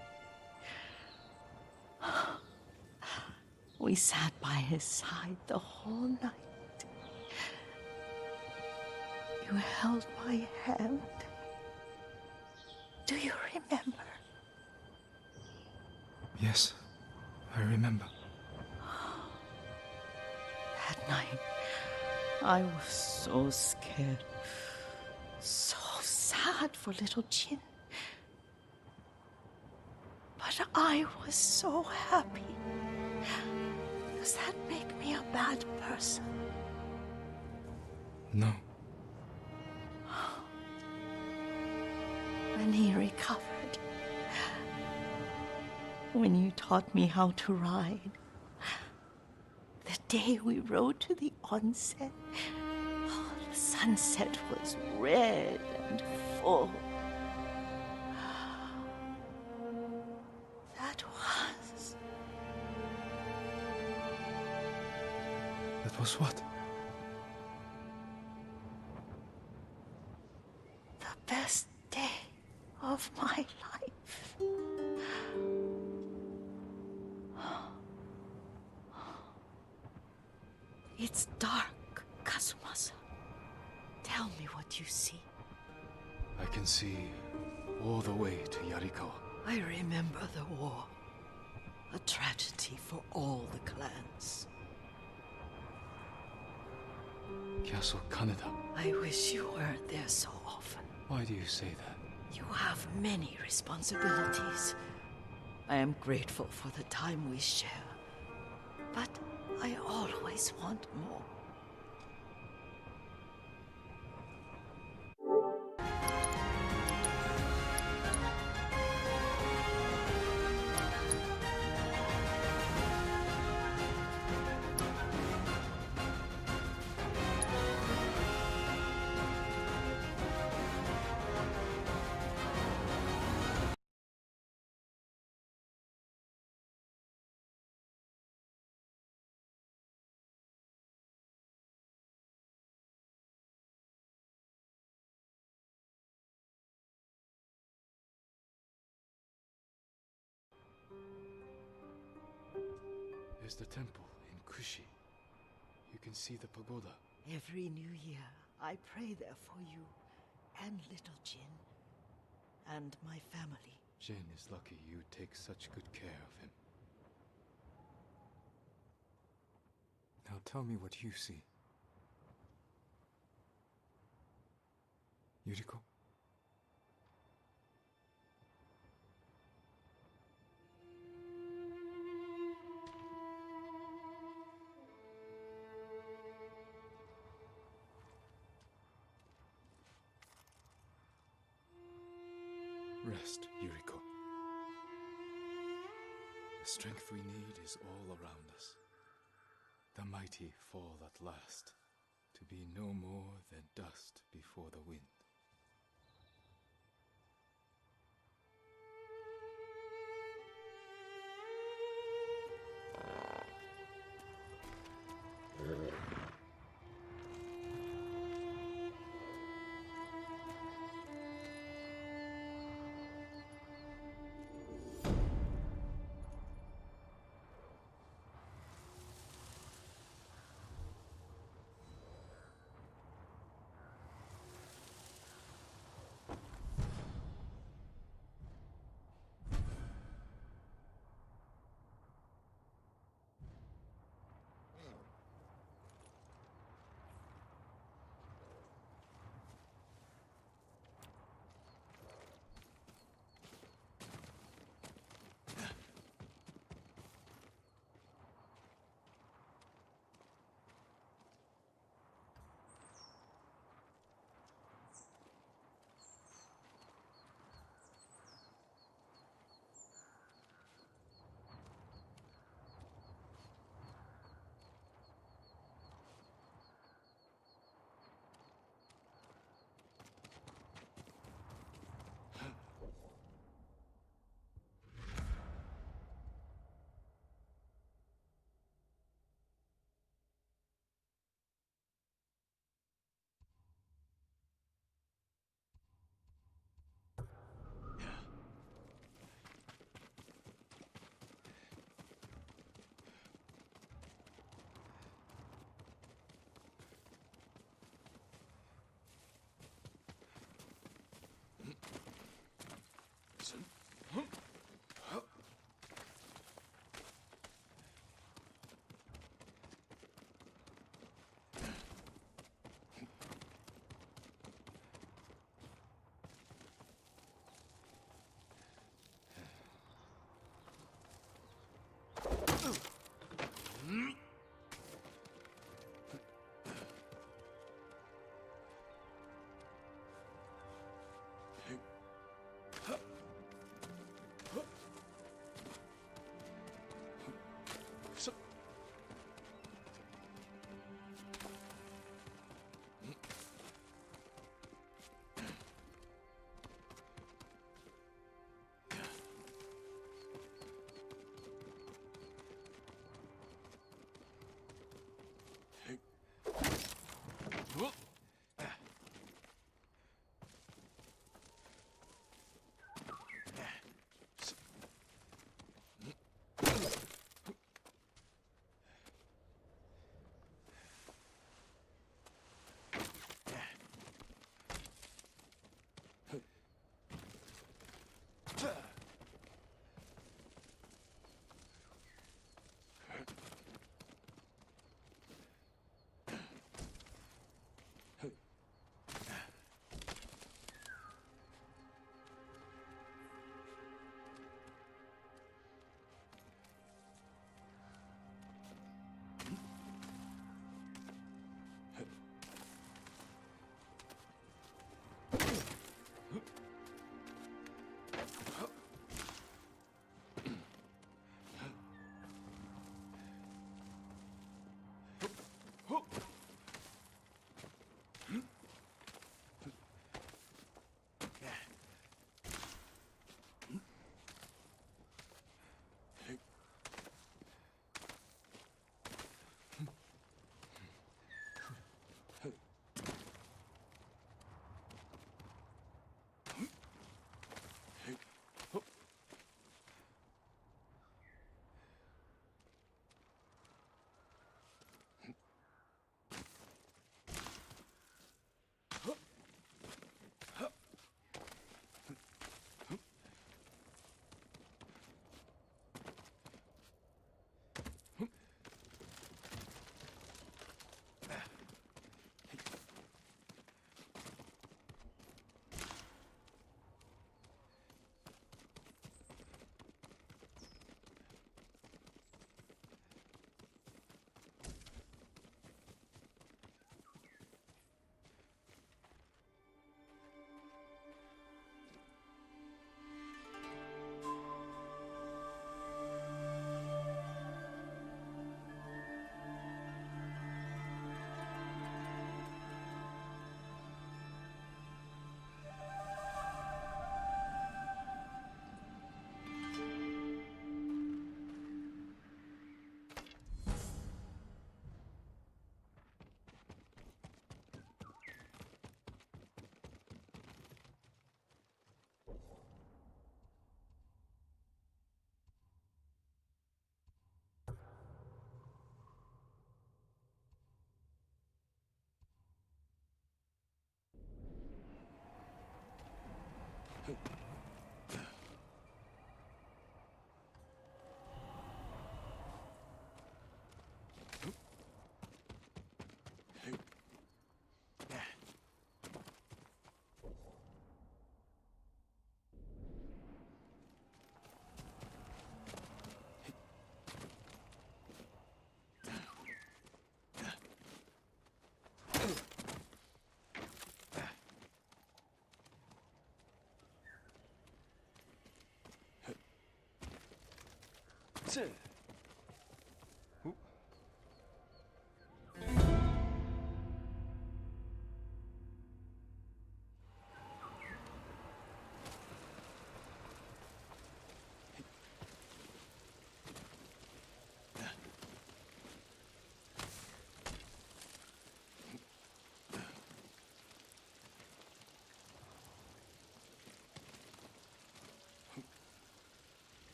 We sat by his side the whole night. You held my hand. Do you remember? Yes, I remember. That night, I was so scared, so sad for little Jin. But I was so happy. Does that make me a bad person? No. When he recovered, when you taught me how to ride, the day we rode to the onsen, the sunset was red and full. That was what? The best day of my life. It's dark, Kazumasa. what you see? I can see all the way to Yarikawa. I remember the war. A tragedy for all the clans. Castle Kaneda. I wish you weren't there so often. Why do you say that? You have many responsibilities. I am grateful for the time we share. But I always want more. There's the temple in Kushi. You can see the pagoda. Every new year, I pray there for you, and little Jin, and my family. Jin is lucky you take such good care of him. Now tell me what you see. Yuriko? Rest, Yuriko. The strength we need is all around us. The mighty fall at last, to be no more than dust before the wind.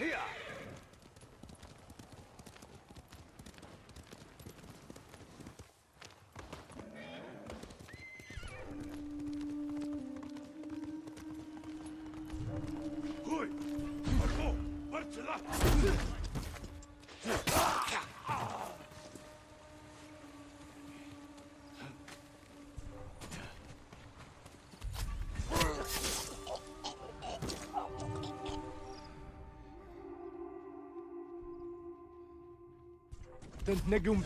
Here! Hui! Marco! Birthright! Den negum.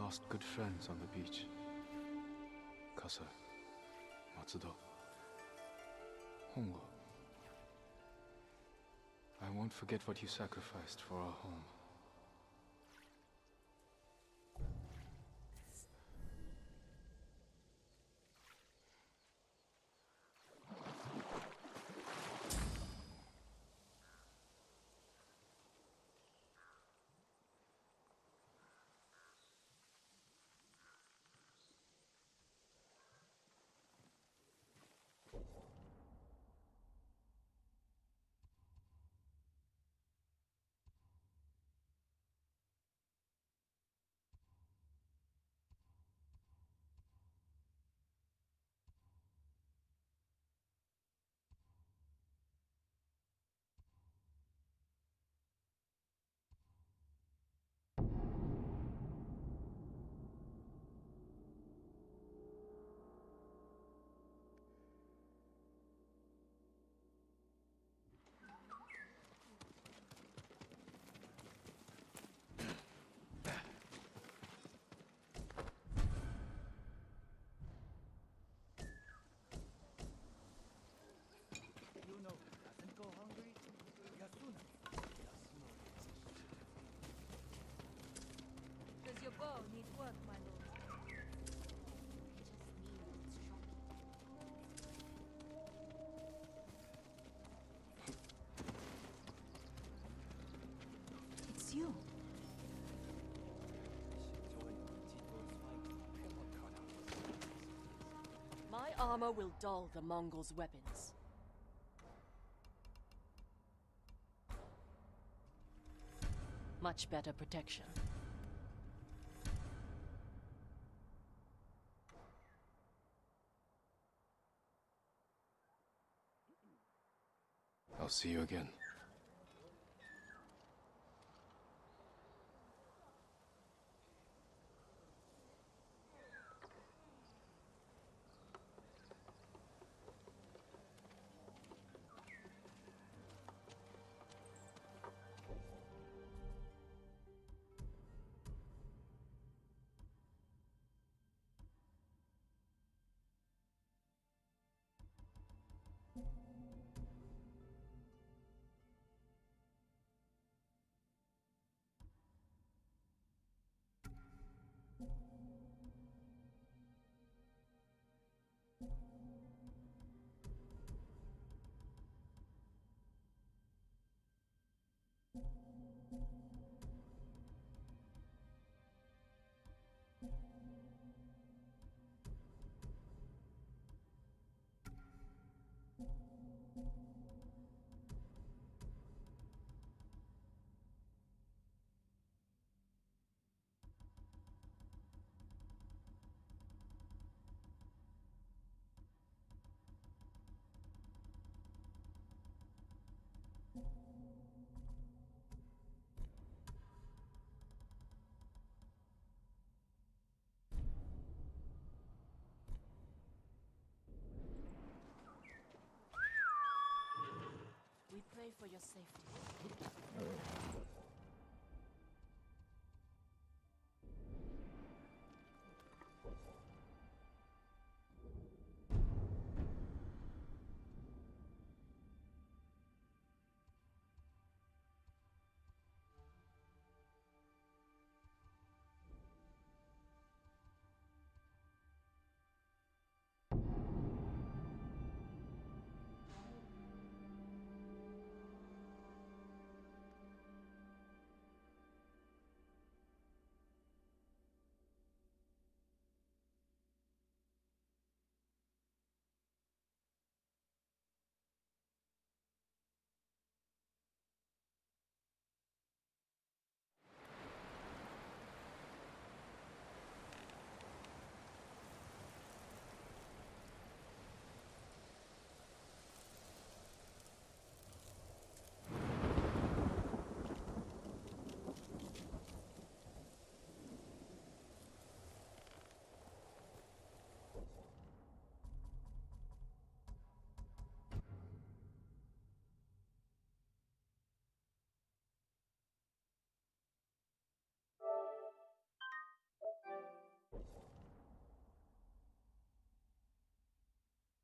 lost good friends on the beach. Kasa, Matsudo, Hongo. I won't forget what you sacrificed for our home. You know who doesn't go hungry? Yasuna. Does your bow need work, my lord? It's you. My armor will dull the Mongols' weapons. Much better protection. I'll see you again. We pray for your safety.